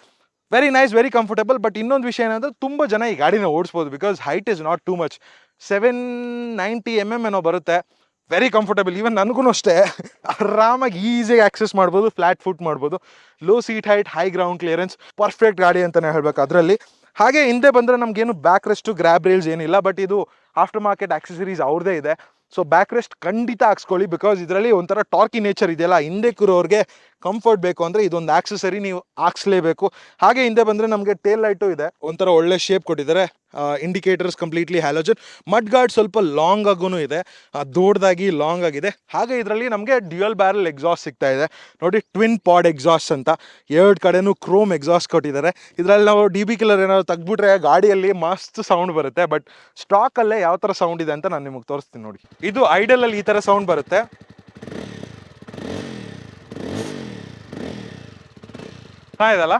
Very nice, very comfortable. But ಇನ್ನೊಂದು ವಿಷಯ ಏನಂದ್ರೆ ತುಂಬ ಜನ ಈ ಗಾಡಿನ ಓಡಿಸ್ಬೋದು, because height is not too much. 790 mm ಏನೋ ಬರುತ್ತೆ. Very comfortable. ಈವನ್ ನನಗೂ ಅಷ್ಟೇ ಆರಾಮಾಗಿ ಈಸಿಯಾಗಿ ಆಕ್ಸೆಸ್ ಮಾಡ್ಬೋದು, ಫ್ಲಾಟ್ ಫುಟ್ ಮಾಡ್ಬೋದು. Low seat height, high ground clearance, perfect ಗಾಡಿ ಅಂತಲೇ ಹೇಳ್ಬೇಕು ಅದರಲ್ಲಿ. ಹಾಗೆ ಹಿಂದೆ ಬಂದರೆ ನಮಗೇನು ಬ್ಯಾಕ್ ರೆಸ್ಟು ಗ್ರ್ಯಾಬ್ ರೇಲ್ಸ್ ಏನಿಲ್ಲ. ಬಟ್ ಇದು ಆಫ್ಟರ್ ಮಾರ್ಕೆಟ್ ಆಕ್ಸೆಸರೀಸ್ ಅವ್ರದ್ದೇ ಇದೆ. ಸೊ ಬ್ಯಾಕ್ ರೆಸ್ಟ್ ಖಂಡಿತ ಹಾಕ್ಸ್ಕೊಳ್ಳಿ, ಬಿಕಾಸ್ ಇದರಲ್ಲಿ ಒಂಥರ ಟಾರ್ಕಿ ನೇಚರ್ ಇದೆಯಲ್ಲ, ಹಿಂದೆ ಕೂರೋರಿಗೆ ಕಂಫರ್ಟ್ ಬೇಕು ಅಂದರೆ ಇದೊಂದು ಆಕ್ಸೆಸರಿ ನೀವು ಹಾಕ್ಸ್ಲೇಬೇಕು. ಹಾಗೆ ಹಿಂದೆ ಬಂದರೆ ನಮಗೆ ಟೇಲ್ ಲೈಟು ಇದೆ, ಒಂಥರ ಒಳ್ಳೆ ಶೇಪ್ ಕೊಟ್ಟಿದ್ದಾರೆ. Indicators completely halogen. Mudguard ಸ್ವಲ್ಪ ಲಾಂಗ್ ಆಗೂ ಇದೆ, ದೊಡ್ಡದಾಗಿ ಲಾಂಗ್ ಆಗಿದೆ. ಹಾಗೆ ಇದರಲ್ಲಿ ನಮಗೆ ಡ್ಯುಯಲ್ ಬ್ಯಾರಲ್ ಎಕ್ಸಾಸ್ಟ್ ಸಿಗ್ತಾ ಇದೆ ನೋಡಿ, ಟ್ವಿನ್ ಪಾಡ್ ಎಕ್ಸಾಸ್ಟ್ ಅಂತ. ಎರಡು ಕಡೆನೂ ಕ್ರೋಮ್ ಎಕ್ಸಾಸ್ಟ್ ಕೊಟ್ಟಿದ್ದಾರೆ. ಇದರಲ್ಲಿ ನಾವು DB ಕಿಲ್ಲರ್ ಏನಾದ್ರು ತೆಗ್ಬಿಟ್ರೆ ಗಾಡಿಯಲ್ಲಿ ಮಸ್ತ್ ಸೌಂಡ್ ಬರುತ್ತೆ. ಬಟ್ ಸ್ಟಾಕಲ್ಲೇ ಯಾವ ಥರ ಸೌಂಡ್ ಇದೆ ಅಂತ ನಾನು ನಿಮಗೆ ತೋರಿಸ್ತೀನಿ ನೋಡಿ. ಇದು ಐಡಲಲ್ಲಿ ಈ ಥರ ಸೌಂಡ್ ಬರುತ್ತೆ. ಇದಲ್ಲ,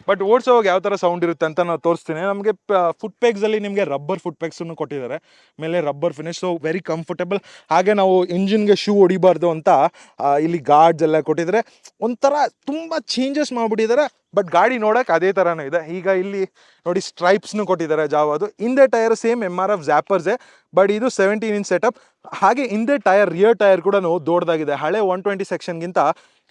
ಬಟ್ ಓಡಿಸೋವಾಗ ಯಾವ ಥರ ಸೌಂಡ್ ಇರುತ್ತೆ ಅಂತ ನಾವು ತೋರಿಸ್ತೀನಿ. ನಮಗೆ ಫುಟ್ ಪೆಗ್ಸಲ್ಲಿ ನಿಮಗೆ ರಬ್ಬರ್ ಫುಟ್ ಪೆಗ್ಸನ್ನು ಕೊಟ್ಟಿದ್ದಾರೆ, ಮೇಲೆ rubber finish, so very comfortable. ಹಾಗೆ ನಾವು ಇಂಜಿನ್ಗೆ ಶೂ ಹೊಡಿಬಾರ್ದು ಅಂತ ಇಲ್ಲಿ ಗಾರ್ಡ್ಸ್ ಎಲ್ಲ ಕೊಟ್ಟಿದ್ದಾರೆ. ಒಂಥರ ತುಂಬ ಚೇಂಜಸ್ ಮಾಡಿಬಿಟ್ಟಿದ್ದಾರೆ, ಬಟ್ ಗಾಡಿ ನೋಡೋಕೆ ಅದೇ ಥರನೂ ಇದೆ. ಈಗ ಇಲ್ಲಿ ನೋಡಿ ಸ್ಟ್ರೈಪ್ಸ್ನು ಕೊಟ್ಟಿದ್ದಾರೆ ಜಾವಾದು. ಹಿಂದೆ ಟೈರ್ ಸೇಮ್ MRF ಜ್ಯಾಪರ್ಸೇ, ಬಟ್ ಇದು 17 ಇಂಚ್ ಸೆಟಪ್. ಹಾಗೆ ಹಿಂದೆ ಟೈರ್, ರಿಯರ್ ಟೈರ್ ಕೂಡ ದೊಡ್ಡದಾಗಿದೆ. ಹಳೆ 120 ಸೆಕ್ಷನ್ಗಿಂತ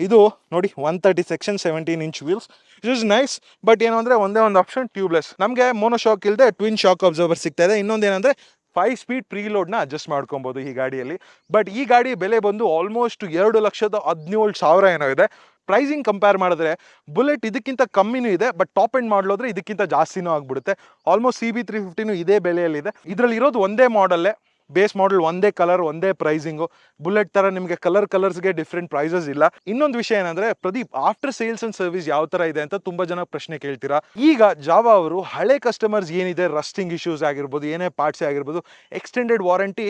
ಇದು ನೋಡಿ 130 section, 17 inch wheels, it is nice. But ಏನು ಅಂದರೆ ಒಂದೇ ಒಂದು ಆಪ್ಷನ್, ಟ್ಯೂಬ್ಲೆಸ್. ನಮಗೆ ಮೋನೋ ಶಾಕ್ ಇಲ್ಲದೆ ಟ್ವಿನ್ ಶಾಕ್ ಅಬ್ಸರ್ವರ್ ಸಿಗ್ತಾ ಇದೆ. ಇನ್ನೊಂದೇನೆಂದರೆ 5 ಸ್ಪೀಡ್ ಪ್ರೀಲೋಡ್ನ ಅಡ್ಜಸ್ಟ್ ಮಾಡ್ಕೊಬೋದು ಈ ಗಾಡಿಯಲ್ಲಿ. ಬಟ್ ಈ ಗಾಡಿ ಬೆಲೆ ಬಂದು ಆಲ್ಮೋಸ್ಟ್ 2,17,000 ಏನೋ ಇದೆ. ಪ್ರೈಸಿಂಗ್ ಕಂಪೇರ್ ಮಾಡಿದ್ರೆ ಬುಲೆಟ್ ಇದಕ್ಕಿಂತ ಕಮ್ಮಿನೂ ಇದೆ, ಬಟ್ ಟಾಪ್ ಎಂಡ್ ಮಾಡಲೋದ್ರೆ ಇದಕ್ಕಿಂತ ಜಾಸ್ತಿನೂ ಆಗಿಬಿಡುತ್ತೆ. ಆಲ್ಮೋಸ್ಟ್ CB350 ಇದೇ ಬೆಲೆಯಲ್ಲಿದೆ. ಇದರಲ್ಲಿ ಇರೋದು ಒಂದೇ ಮಾಡಲ್ಲೇ, ಬೇಸ್ ಮಾಡಲ್ ಒಂದೇ ಕಲರ್, ಒಂದೇ ಪ್ರೈಸಿಂಗು. ಬುಲೆಟ್ ಥರ ನಿಮಗೆ ಕಲರ್ಸ್ಗೆ ಡಿಫ್ರೆಂಟ್ ಪ್ರೈಸಸ್ ಇಲ್ಲ. ಇನ್ನೊಂದು ವಿಷಯ ಏನಂದರೆ, Pradeep after sales and service ಯಾವ ಥರ ಇದೆ ಅಂತ ತುಂಬ ಜನ ಪ್ರಶ್ನೆ ಕೇಳ್ತೀರಾ. ಈಗ ಜಾವಾ ಅವರು ಹಳೆ ಕಸ್ಟಮರ್ಸ್ ಏನಿದೆ, ರಸ್ಟಿಂಗ್ ಇಶ್ಯೂಸ್ ಆಗಿರ್ಬೋದು, ಏನೇ ಪಾರ್ಟ್ಸೇ ಆಗಿರ್ಬೋದು, ಎಕ್ಸ್ಟೆಂಡೆಡ್ ವಾರಂಟಿ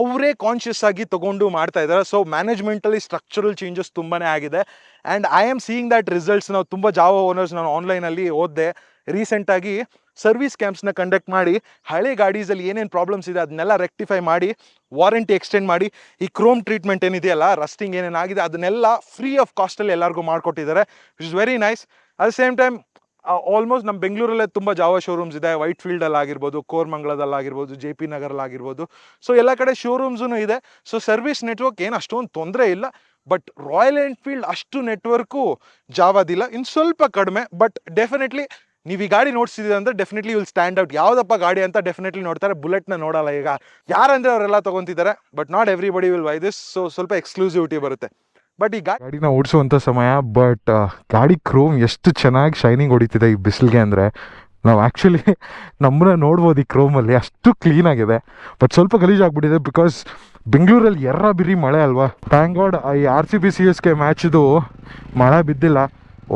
ಅವರೇ ಕಾನ್ಷಿಯಸ್ ಆಗಿ ತೊಗೊಂಡು ಮಾಡ್ತಾ ಇದ್ದಾರೆ. ಸೊ ಮ್ಯಾನೇಜ್ಮೆಂಟಲ್ಲಿ ಸ್ಟ್ರಕ್ಚರಲ್ ಚೇಂಜಸ್ ತುಂಬಾ ಆಗಿದೆ. And I am seeing that results. ನಾವು ತುಂಬ ಜಾವಾ ಓನರ್ಸ್ ನಾನು ಆನ್ಲೈನಲ್ಲಿ ಓದಿದೆ ರೀಸೆಂಟಾಗಿ, ಸರ್ವಿಸ್ ಕ್ಯಾಂಪ್ಸ್ನ ಕಂಡಕ್ಟ್ ಮಾಡಿ ಹಳೆ ಗಾಡೀಸಲ್ಲಿ ಏನೇನು ಪ್ರಾಬ್ಲಮ್ಸ್ ಇದೆ ಅದನ್ನೆಲ್ಲ ರೆಕ್ಟಿಫೈ ಮಾಡಿ, ವಾರಂಟಿ ಎಕ್ಸ್ಟೆಂಡ್ ಮಾಡಿ, ಈ ಕ್ರೋಮ್ ಟ್ರೀಟ್ಮೆಂಟ್ ಏನಿದೆಯಲ್ಲ, ರಸ್ಟಿಂಗ್ ಏನೇನಾಗಿದೆ ಅದನ್ನೆಲ್ಲ ಫ್ರೀ ಆಫ್ ಕಾಸ್ಟಲ್ಲಿ ಎಲ್ಲರಿಗೂ ಮಾಡಿಕೊಟ್ಟಿದ್ದಾರೆ, which is very nice. At the same time almost ನಮ್ಮ ಬೆಂಗಳೂರಲ್ಲೇ ತುಂಬ ಜಾವಾ ಶೋರೂಮ್ಸ್ ಇದೆ. ವೈಟ್ ಫೀಲ್ಡಲ್ಲಿ ಆಗಿರ್ಬೋದು, ಕೋರ್ಮಂಗ್ಲದಲ್ಲಾಗಿರ್ಬೋದು, JP ನಗರಲ್ಲಾಗಿರ್ಬೋದು. ಸೊ ಎಲ್ಲ ಕಡೆ ಶೋರೂಮ್ಸೂ ಇದೆ. ಸೊ ಸರ್ವಿಸ್ ನೆಟ್ವರ್ಕ್ ಏನು ಅಷ್ಟೊಂದು ತೊಂದರೆ ಇಲ್ಲ. ಬಟ್ ರಾಯಲ್ ಎನ್ಫೀಲ್ಡ್ ಅಷ್ಟು ನೆಟ್ವರ್ಕು ಜಾವಾದಿಲ್ಲ, ಇನ್ನು ಸ್ವಲ್ಪ ಕಡಿಮೆ. ಬಟ್ ಡೆಫಿನೆಟ್ಲಿ ನೀವು ಈ ಗಾಡಿ ನೋಡ್ಸಿದ್ದೀರ ಅಂದರೆ ಡೆಫಿನೆಟ್ಲಿ ವಿಲ್ ಸ್ಟ್ಯಾಂಡ್ ಔಟ್. ಯಾವುದಪ್ಪ ಗಾಡಿ ಅಂತ ಡೆಫಿನೆಟ್ಲಿ ನೋಡ್ತಾರೆ, ಬುಲೆಟ್ನ ನೋಡಲ್ಲ. ಈಗ ಯಾರಂದರೆ ಅವರೆಲ್ಲ ತೊಗೊತಿದ್ದಾರೆ, but not everybody will buy this. So ಸ್ವಲ್ಪ ಎಕ್ಸ್ಕ್ಲೂಸಿವಿಟಿ ಬರುತ್ತೆ. ಬಟ್ ಈ ಗಾಡಿನ ಓಡಿಸುವಂಥ ಸಮಯ, ಬಟ್ ಗಾಡಿ ಕ್ರೋಮ್ ಎಷ್ಟು ಚೆನ್ನಾಗಿ ಶೈನಿಂಗ್ ಹೊಡಿತಿದೆ ಈ ಬಿಸಿಲಿಗೆ ಅಂದರೆ, ನಾವು ಆ್ಯಕ್ಚುಲಿ ನಮ್ಮನ್ನ ನೋಡ್ಬೋದು ಈ ಕ್ರೋಮಲ್ಲಿ, ಅಷ್ಟು ಕ್ಲೀನಾಗಿದೆ. ಬಟ್ ಸ್ವಲ್ಪ ಗಲೀಜಾಗ್ಬಿಟ್ಟಿದೆ, ಬಿಕಾಸ್ ಬೆಂಗಳೂರಲ್ಲಿ ಬಿರಿ ಮಳೆ ಅಲ್ವಾ. ಥ್ಯಾಂಕ್ ಗಾಡ್ ಈ RCB CSK ಮ್ಯಾಚಿದು ಮಳೆ ಬಿದ್ದಿಲ್ಲ.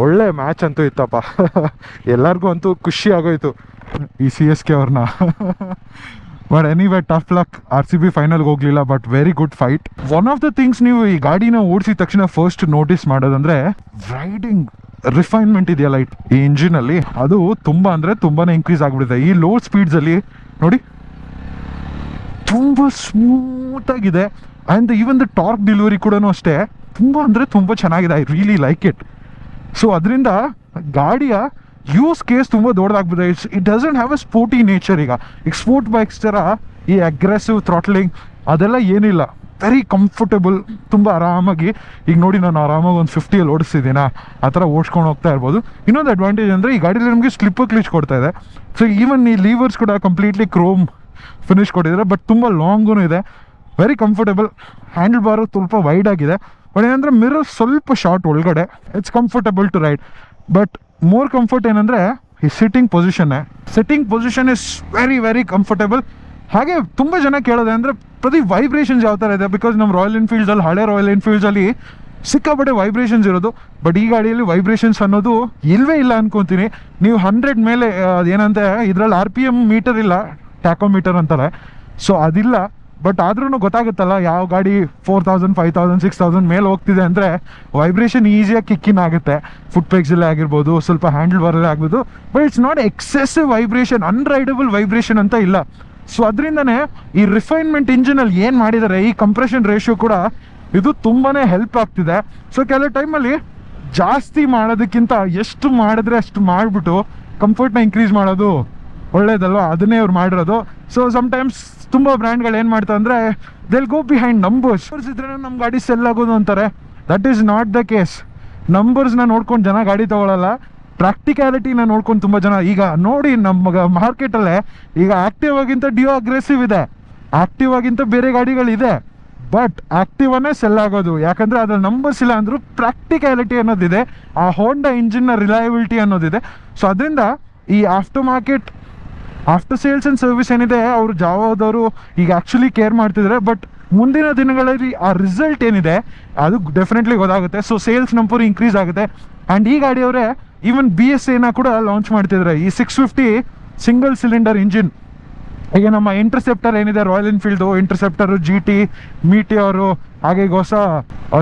ಒಳ್ಳೆ ಮ್ಯಾಚ್ ಅಂತೂ ಇತ್ತಪ್ಪ. ಎಲ್ಲರಿಗೂ ಅಂತೂ ಖುಷಿ ಆಗೋಯ್ತು ಈ CSK ಅವ್ರನ್ನ. But anyway tough luck, RCB ಫೈನಲ್ಗೆ ಹೋಗಲಿಲ್ಲ, but very good fight. One of the things ನೀವು ಈ ಗಾಡಿನ ಓಡಿಸಿದ ತಕ್ಷಣ ಫಸ್ಟ್ ನೋಟಿಸ್ ಮಾಡೋದಂದ್ರೆ ರೈಡಿಂಗ್ ರಿಫೈನ್ಮೆಂಟ್ ಇದೆಯಲ್ಲ ಈ ಇಂಜಿನಲ್ಲಿ, ಅದು ತುಂಬ ಅಂದರೆ ತುಂಬಾ ಇನ್ಕ್ರೀಸ್ ಆಗಿಬಿಟ್ಟಿದೆ. ಈ ಲೋ ಸ್ಪೀಡ್ಸಲ್ಲಿ ನೋಡಿ ತುಂಬ ಸ್ಮೂತಾಗಿದೆ. And even the torque delivery ಕೂಡ ಅಷ್ಟೇ ತುಂಬ ಅಂದರೆ ತುಂಬ ಚೆನ್ನಾಗಿದೆ. I really like it. So ಅದರಿಂದ ಗಾಡಿಯ ಯೂಸ್ ಕೇಸ್ ತುಂಬ ದೊಡ್ಡದಾಗ್ಬಿದೆ. It doesn't have a sporty nature. ಈಗ ಸ್ಪೋರ್ಟ್ ಬೈಕ್ಸ್ ಥರ ಈ ಅಗ್ರೆಸಿವ್ ಥ್ರಾಟ್ಲಿಂಗ್ ಅದೆಲ್ಲ ಏನಿಲ್ಲ. ವೆರಿ ಕಂಫರ್ಟಬಲ್, ತುಂಬ ಆರಾಮಾಗಿ. ಈಗ ನೋಡಿ ನಾನು ಆರಾಮಾಗಿ ಒಂದು 50ಯಲ್ಲಿ ಓಡಿಸ್ತಿದ್ದೀನ, ಆ ಥರ ಓಡಿಸ್ಕೊಂಡು ಹೋಗ್ತಾ ಇರ್ಬೋದು. ಇನ್ನೊಂದು ಅಡ್ವಾಂಟೇಜ್ ಅಂದರೆ ಈ ಗಾಡಿಯಲ್ಲಿ ನಮಗೆ ಸ್ಲಿಪ್ಪರ್ ಕ್ಲೀಚ್ ಕೊಡ್ತಾ ಇದೆ. ಸೊ ಈವನ್ ಈ ಲೀವರ್ಸ್ ಕೂಡ ಕಂಪ್ಲೀಟ್ಲಿ ಕ್ರೋಮ್ ಫಿನಿಶ್ ಕೊಟ್ಟಿದ್ದಾರೆ, ಬಟ್ ತುಂಬ ಲಾಂಗೂ ಇದೆ. Very comfortable. ಹ್ಯಾಂಡಲ್ ಬಾರು ಸ್ವಲ್ಪ ವೈಡ್ ಆಗಿದೆ, ಬಟ್ ಏನಂದರೆ ಮಿರರ್ ಸ್ವಲ್ಪ ಶಾರ್ಟ್ ಒಳಗಡೆ. It's comfortable to ride. But more comfort ಏನಂದರೆ ಈ sitting position is very very comfortable. ಹಾಗೆ ತುಂಬ ಜನ ಕೇಳೋದೆ ಅಂದರೆ ಪ್ರತಿ ವೈಬ್ರೇಷನ್ಸ್ ಯಾವ ಥರ ಇದೆ, ಬಿಕಾಸ್ ನಮ್ಮ ರಾಯಲ್ ಎನ್ಫೀಲ್ಡ್ಸಲ್ಲಿ, ಹಳೆ ರಾಯಲ್ ಎನ್ಫೀಲ್ಡ್ಸಲ್ಲಿ ಸಿಕ್ಕಾಪಟ್ಟೆ ವೈಬ್ರೇಷನ್ಸ್ ಇರೋದು. ಬಟ್ ಈ ಗಾಡಿಯಲ್ಲಿ ವೈಬ್ರೇಷನ್ಸ್ ಅನ್ನೋದು ಇಲ್ಲವೇ ಇಲ್ಲ ಅನ್ಕೊತೀನಿ. ನೀವು 100 ಮೇಲೆ ಏನಂತೆ ಇದರಲ್ಲಿ RPM ಮೀಟರ್ ಇಲ್ಲ, ಟ್ಯಾಕೋಮೀಟರ್ ಅಂತಾರೆ. ಸೊ ಅದಿಲ್ಲ. ಬಟ್ ಆದ್ರೂ ಗೊತ್ತಾಗುತ್ತಲ್ಲ ಯಾವ ಗಾಡಿ 4000, 5000, 6000 ಮೇಲೆ ಹೋಗ್ತಿದೆ ಅಂದರೆ ವೈಬ್ರೇಷನ್ ಈಸಿಯಾಗಿ ಕಿಕ್ಕಿನ್ ಆಗುತ್ತೆ. ಫುಟ್ ಪೆಗ್ಸಲ್ಲೇ ಆಗಿರ್ಬೋದು, ಸ್ವಲ್ಪ ಹ್ಯಾಂಡಲ್ ಬಾರಲ್ಲೇ ಆಗ್ಬೋದು. But it's not excessive vibration, unridable vibration ಅಂತ ಇಲ್ಲ. ಸೊ ಅದರಿಂದನೇ ಈ ರಿಫೈನ್ಮೆಂಟ್ ಇಂಜಿನಲ್ಲಿ ಏನು ಮಾಡಿದ್ದಾರೆ, ಈ ಕಂಪ್ರೆಷನ್ ರೇಷಿಯೋ ಕೂಡ ಇದು ತುಂಬಾ ಹೆಲ್ಪ್ ಆಗ್ತಿದೆ. ಸೊ ಕೆಲವು ಟೈಮಲ್ಲಿ ಜಾಸ್ತಿ ಮಾಡೋದಕ್ಕಿಂತ ಎಷ್ಟು ಮಾಡಿದ್ರೆ ಅಷ್ಟು ಮಾಡಿಬಿಟ್ಟು ಕಂಫರ್ಟ್ನ ಇನ್ಕ್ರೀಸ್ ಮಾಡೋದು ಒಳ್ಳೇದಲ್ವ, ಅದನ್ನೇ ಅವ್ರು ಮಾಡಿರೋದು. ಸೊ ಸಮ್ಟೈಮ್ಸ್ ತುಂಬ ಬ್ರ್ಯಾಂಡ್ಗಳು ಏನು ಮಾಡ್ತಾರೆ ಅಂದರೆ ದೆಲ್ ಗೋ ಬಿಹೈಂಡ್ ನಂಬರ್ಸ್ ಇದ್ರೆ ನಮ್ಮ ಗಾಡಿ ಸೆಲ್ ಆಗೋದು ಅಂತಾರೆ. That is not the case. ನಂಬರ್ಸ್ನ ನೋಡ್ಕೊಂಡು ಜನ ಗಾಡಿ ತೊಗೊಳಲ್ಲ, ಪ್ರಾಕ್ಟಿಕ್ಯಾಲಿಟಿನ ನೋಡ್ಕೊಂಡು ತುಂಬ ಜನ. ಈಗ ನೋಡಿ ನಮ್ಮ ಮಾರ್ಕೆಟಲ್ಲೇ ಈಗ ಆ್ಯಕ್ಟಿವ್ ಆಗಿಂತ ಡಿಯೋ ಅಗ್ರೆಸಿವ್ ಇದೆ, ಆ್ಯಕ್ಟಿವ್ ಆಗಿಂತ ಬೇರೆ ಗಾಡಿಗಳಿದೆ. ಬಟ್ ಆಕ್ಟಿವಾನೇ ಸೆಲ್ ಆಗೋದು, ಯಾಕಂದರೆ ಅದ್ರಲ್ಲಿ ನಂಬರ್ಸ್ ಇಲ್ಲ ಅಂದರೂ ಪ್ರಾಕ್ಟಿಕ್ಯಾಲಿಟಿ ಅನ್ನೋದಿದೆ, ಆ ಹೋಂಡಾ ಇಂಜಿನ್ನ ರಿಲಯಬಿಲಿಟಿ ಅನ್ನೋದಿದೆ. ಸೊ ಅದರಿಂದ ಈ ಆಫ್ಟರ್ ಸೇಲ್ಸ್ ಆ್ಯಂಡ್ ಸರ್ವಿಸ್ ಏನಿದೆ ಅವರು ಜಾವಾದವರು ಈಗ ಆ್ಯಕ್ಚುಲಿ ಕೇರ್ ಮಾಡ್ತಿದ್ದಾರೆ. ಬಟ್ ಮುಂದಿನ ದಿನಗಳಲ್ಲಿ ಆ ರಿಸಲ್ಟ್ ಏನಿದೆ ಅದು ಡೆಫಿನೆಟ್ಲಿ ಗೊತ್ತಾಗುತ್ತೆ. ಸೊ ಸೇಲ್ಸ್ ನಂಬರ್ ಇನ್ಕ್ರೀಸ್ ಆಗುತ್ತೆ. ಆ್ಯಂಡ್ ಈ ಗಾಡಿಯವರೇ ಈವನ್ BS8 ಕೂಡ ಲಾಂಚ್ ಮಾಡ್ತಿದ್ದಾರೆ. ಈ 650 ಸಿಂಗಲ್ ಸಿಲಿಂಡರ್ ಇಂಜಿನ್. ಈಗ ನಮ್ಮ ಇಂಟರ್ಸೆಪ್ಟರ್ ಏನಿದೆ, ರಾಯಲ್ ಎನ್ಫೀಲ್ಡು ಇಂಟರ್ಸೆಪ್ಟರು, GT, ಮೀಟಿಯರು, ಹಾಗೆ ಈಗ ಹೊಸ